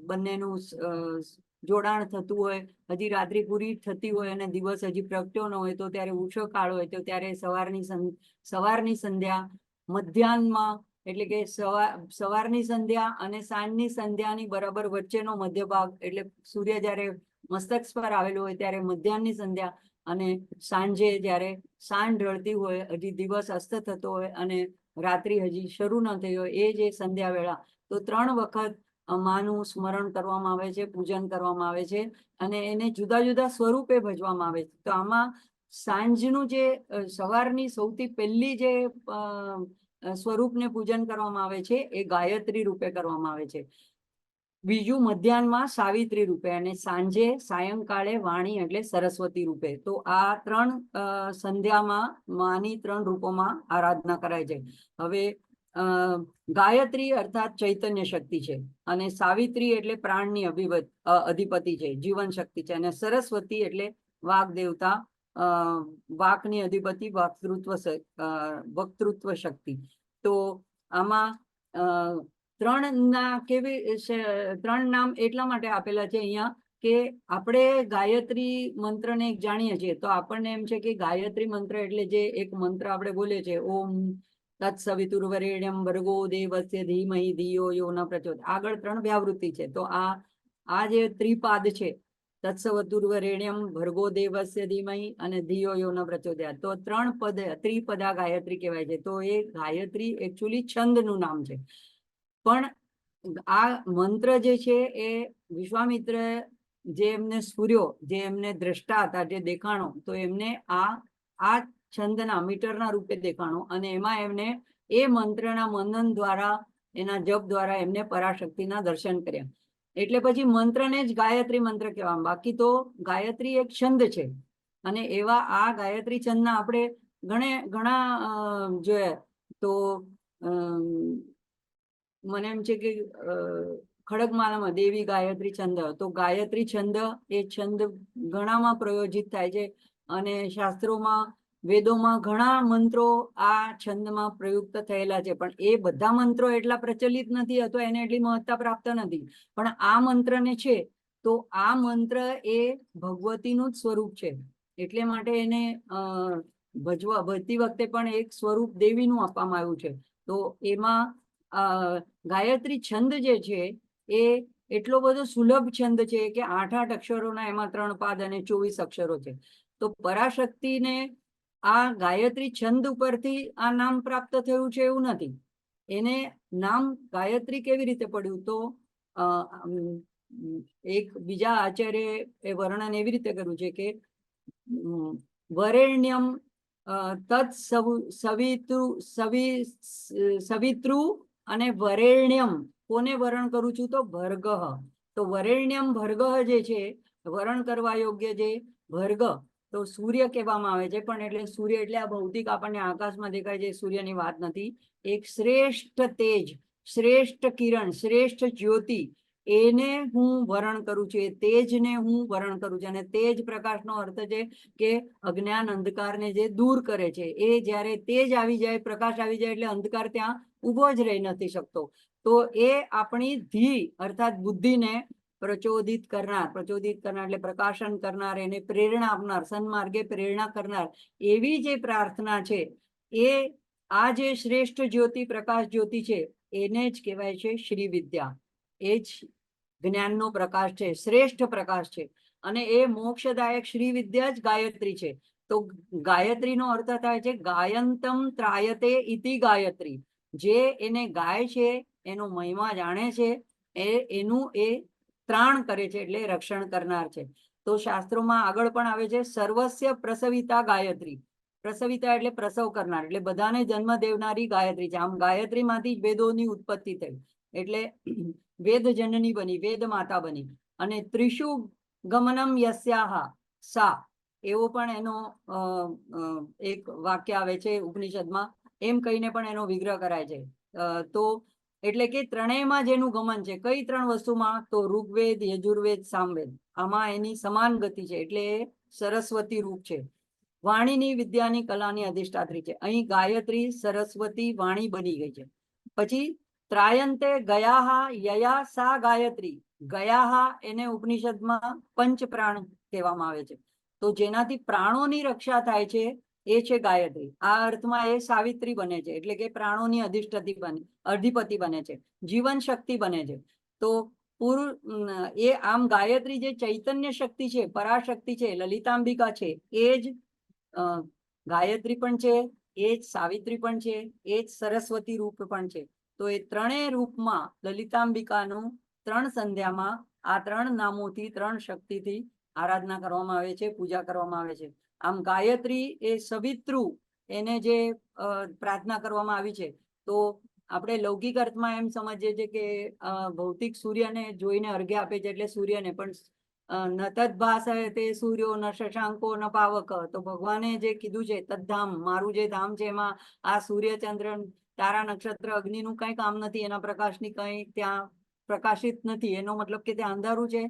બંનેનું જોડાણ થતું હોય, હજી રાત્રિ પૂરી થતી હોય અને દિવસ હજી પ્રગટ્યો ન હોય, તો ત્યારે ઉષો કાળ હોય, તો ત્યારે સવારની સંધ્યા, મધ્યાહનમાં એટલે કે સવારની સંધ્યા અને સાંજની સંધ્યાની બરાબર વચ્ચેનો મધ્ય ભાગ, એટલે સૂર્ય જ્યારે મસ્તક પર આવેલો હોય ત્યારે મધ્યાહની સંધ્યા, અને સાંજે જ્યારે સાંજ ઢળતી હોય, હજી દિવસ અસ્ત થતો હોય અને રાત્રિ હજી શરૂ ન થઈ હોય, એ જે સંધ્યા વેળા, તો 3 વખત માનું સ્મરણ કરવામાં આવે છે, પૂજન કરવામાં આવે છે, અને એને જુદા જુદા સ્વરૂપે ભજવામાં આવે છે. તો આમાં સાંજનું જે સવારની સૌથી પહેલી જે સ્વરૂપને પૂજન કરવામાં આવે છે એ ગાયત્રી રૂપે કરવામાં આવે છે. બીજું મધ્યાહનમાં સાવિત્રી રૂપે, અને સાંજે સાયંકાળે વાણી એટલે સરસ્વતી રૂપે. તો આ 3 સંધ્યામાં માની 3 રૂપોમાં આરાધના કરાય છે. હવે ગાયત્રી અર્થાત ચૈતન્ય શક્તિ છે, અને સાવિત્રી એટલે પ્રાણની અધિપતિ છે, જીવન શક્તિ છે, અને સરસ્વતી એટલે વાગ દેવતા, વાકની અધિપતિ, વક્તૃત્વ શક્તિ. તો આમાં 3 નામ એટલા માટે આપેલા છે અહીંયા કે આપણે ગાયત્રી મંત્રને જાણીએ છીએ, તો આપણને એમ છે કે ગાયત્રી મંત્ર એટલે જે એક મંત્ર આપણે બોલીએ છીએ, ઓમ તત્સવિતુર્વરેણ્યમ ભર્ગો દેવસ્ય ધીમહિ ધિયો યો ન પ્રચોદયાત. આગળ 3 વ્યાવૃત્તિ છે. તો આ જે ત્રિપાદ છે, તત્સવિતુર્વરેણ્યમ ભર્ગો દેવસ્ય ધીમહિ અને ધિયો યો ન પ્રચોદયાત, તો 3 ત્રિપદા ગાયત્રી કહેવાય છે. તો એ ગાયત્રી એકચ્યુઅલી છંદનું નામ છે. પણ આ મંત્ર જે છે એ વિશ્વામિત્ર જે એમને સ્ફુર્યો, જે એમને દ્રષ્ટા હતા, જે દેખાણો, તો એમને આ છંદના મીટરના રૂપે દેખાણો, અને એમાં એમને એ મંત્રના મનન દ્વારા, એના જપ દ્વારા એમને પરાશક્તિના દર્શન કર્યા. એટલે પછી મંત્રને જ ગાયત્રી મંત્ર કહેવામાં. બાકી તો ગાયત્રી એક છંદ છે, અને એવા આ ગાયત્રી છંદના આપણે ઘણા જોયા. તો મને એમ છે કે ખડગમાલામાં દેવી ગાયત્રી છંદ, તો ગાયત્રી છંદ એ છંદ ઘણામાં પ્રયોજિત થાય છે, અને શાસ્ત્રોમાં, વેદોમાં ઘણા મંત્રો આ છંદમાં પ્રયુક્ત થયેલા છે. પણ એ બધા મંત્રો એટલા પ્રચલિત નથી, અથવા એને એટલી મહત્તા પ્રાપ્ત નથી. પણ આ મંત્રને છે, તો આ મંત્ર એ ભગવતીનું જ સ્વરૂપ છે, એટલે માટે એને ભજતી વખતે પણ એક સ્વરૂપ દેવીનું આપવામાં આવ્યું છે. તો એમાં ગાયત્રી છંદ જે છે એ એટલો બધો સુલભ છંદ છે કે 8 અક્ષરોના એમાં 3 પાદ અને 24 અક્ષરો છે. તો પરાશક્તિને આ ગાયત્રી છંદ ઉપરથી આ નામ પ્રાપ્ત થયું છે એવું નથી. એને નામ ગાયત્રી કેવી રીતે પડ્યું? તો એક બીજા આચાર્ય એ વર્ણન એવી રીતે કર્યું છે કે વરેણ્યમ તત્ સવિતૃ અને વરેણ્યમ કોને વરણ કરું છું? તો ભર્ગ. તો વરેણ્યમ ભર્ગ જે છે વરણ કરવા યોગ્ય જે ભર્ગ, તો સૂર્ય કહેવામાં આવે છે. પણ એટલે સૂર્ય એટલે આ ભૌતિક આપણને આકાશમાં દેખાય છે સૂર્યની વાત નથી. એક શ્રેષ્ઠ તેજ, શ્રેષ્ઠ કિરણ, શ્રેષ્ઠ જ્યોતિ, એને હું વરણ કરું છું. એ તેજને હું વરણ કરું છું. અને તેજ પ્રકાશનો અર્થ છે કે અજ્ઞાન અંધકારને જે દૂર કરે છે. એ જ્યારે તેજ આવી જાય, પ્રકાશ આવી જાય એટલે અંધકાર ત્યાં ઊભો જ રહી નથી શકતો. તો એ આપણી ધી અર્થાત બુદ્ધિને પ્રચોદિત કરનાર એટલે પ્રકાશન કરનાર, એને પ્રેરણા આપનાર, સન્માર્ગે પ્રેરણા કરનાર એવી જે પ્રાર્થના છે, એ આ જે શ્રેષ્ઠ જ્યોતિ, પ્રકાશ જ્યોતિ છે, એને જ કહેવાય છે શ્રી વિદ્યા. એ જ જ્ઞાનનો પ્રકાશ છે, શ્રેષ્ઠ પ્રકાશ છે. અને એ મોક્ષદાયક શ્રી વિદ્યા જ ગાયત્રી છે. તો ગાયત્રીનો અર્થ થાય છે ગાયંતમ ત્રાયતે ઇતિ ગાયત્રી. જે એને ગાય છે, એનો મહિમા જાણે છે, એનું એ ત્રાણ કરે છે, એટલે રક્ષણ કરનાર છે. તો શાસ્ત્રોમાં આગળ પણ આવે છે સર્વસ્ય પ્રસવિતા ગાયત્રી. પ્રસવિતા એટલે પ્રસવ કરનાર, એટલે બધાને જન્મ દેવનારી ગાયત્રી છે. આમ ગાયત્રીમાંથી જ વેદોની ઉત્પત્તિ થઈ, એટલે વેદ જનની બની, વેદ માતા બની. અને ત્રિષુ ગમનમ યસ્યાહા સા, એવો પણ એનો એક વાક્ય આવે છે ઉપનિષદમાં. એમ કહીને પણ એનો વિગ્રહ કરાય છે. તો એટલે કે ત્રણેયમાં જેનું ગમન છે. કઈ ત્રણ વસ્તુમાં? તો ઋગ્વેદ, યજુર્વેદ, સામવેદ. આમાં એની સમાન ગતિ છે, એટલે સરસ્વતી રૂપ છે. વાણીની, વિદ્યાની, કલાની અધિષ્ઠાત્રી છે. અહીં ગાયત્રી સરસ્વતી વાણી બની ગઈ છે. પછી ત્રાયંતે ગયાહા યયા સા ગાયત્રી. ગયાહા એને ઉપનિષદમાં પંચ પ્રાણ કહેવામાં આવે છે. તો જેનાથી પ્રાણોની રક્ષા થાય છે, એ છે ગાયત્રી. આ અર્થમાં એ સાવિત્રી બને છે, એટલે કે પ્રાણોની અધિપતિ બને છે, જીવન શક્તિ બને છે. તો એ આમ ગાયત્રી જે ચૈતન્ય શક્તિ છે, પરાશક્તિ છે, લલિતાંબિકા છે, એ જ ગાયત્રી પણ છે, એ જ સાવિત્રી પણ છે, એ જ સરસ્વતી રૂપ પણ છે. તો એ ત્રણેય રૂપમાં લલિતાંબિકાનું ત્રણ સંધ્યામાં આ ત્રણ નામોથી, ત્રણ શક્તિથી આરાધના કરવામાં આવે છે, પૂજા કરવામાં આવે છે. આમ ગાયત્રી એ સવિતૃ, એને જે પ્રાર્થના કરવામાં આવી છે. તો આપણે લૌકિક અર્થમાં એમ સમજીએ છીએ કે ભૌતિક સૂર્યને જોઈને અર્ઘ્ય આપે છે, એટલે સૂર્યને. પણ ન તદ્ભાસતે તે સૂર્યો ન શશાંકો ન પાવક. તો ભગવાને જે કીધું છે તદ્ધામ, મારું જે ધામ છે, એમાં આ સૂર્ય, ચંદ્ર, તારા, નક્ષત્ર, અગ્નિનું કઈ કામ નથી. એના પ્રકાશની કઈ ત્યાં પ્રકાશિત નથી. એનો મતલબ કે ત્યાં અંધારું છે.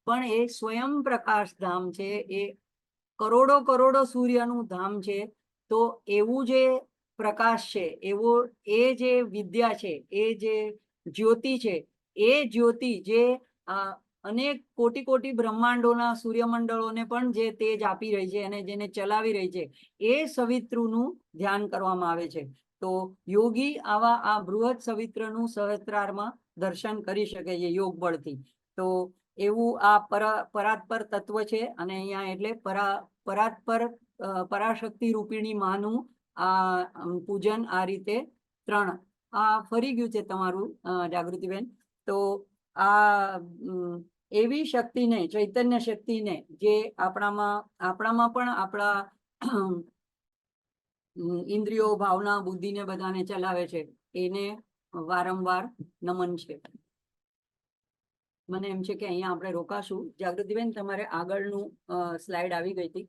પણ એ સ્વયં પ્રકાશ ધામ છે, એ કરોડો કરોડો સૂર્યનું ધામ છે. તો એવું જે પ્રકાશ છે, એવો એ જે વિદ્યા છે, એ જે જ્યોતિ છે, એ જ્યોતિ જે અનેક કોટી કોટી બ્રહ્માંડોના સૂર્યમંડળોને પણ જે તેજ આપી રહી છે અને જેને ચલાવી રહી છે, એ સવિતૃનું ધ્યાન કરવામાં આવે છે. તો યોગી આવા આ બૃહદ સવિત્રનું સહસ્ત્રારમાં દર્શન કરી શકે છે યોગ બળથી. તો એવું આ પરાત્પર તત્વ છે. અને અહીંયા એટલે પરાત્પર પરાશક્તિ રૂપિણી માનું આ પૂજન આ રીતે ત્રણ. આ ફરી ગયું છે તમારું જાગૃતિબેન. તો આ એવી શક્તિને, ચૈતન્ય શક્તિને, જે આપણામાં પણ આપણા ઇન્દ્રિયો, ભાવના, બુદ્ધિને બધાને ચલાવે છે, એને વારંવાર નમન છે. મને એમ છે કે અહીંયા આપણે રોકાશું. જાગૃતિબેન, તમારે આગળનું સ્લાઇડ આવી ગઈ હતી.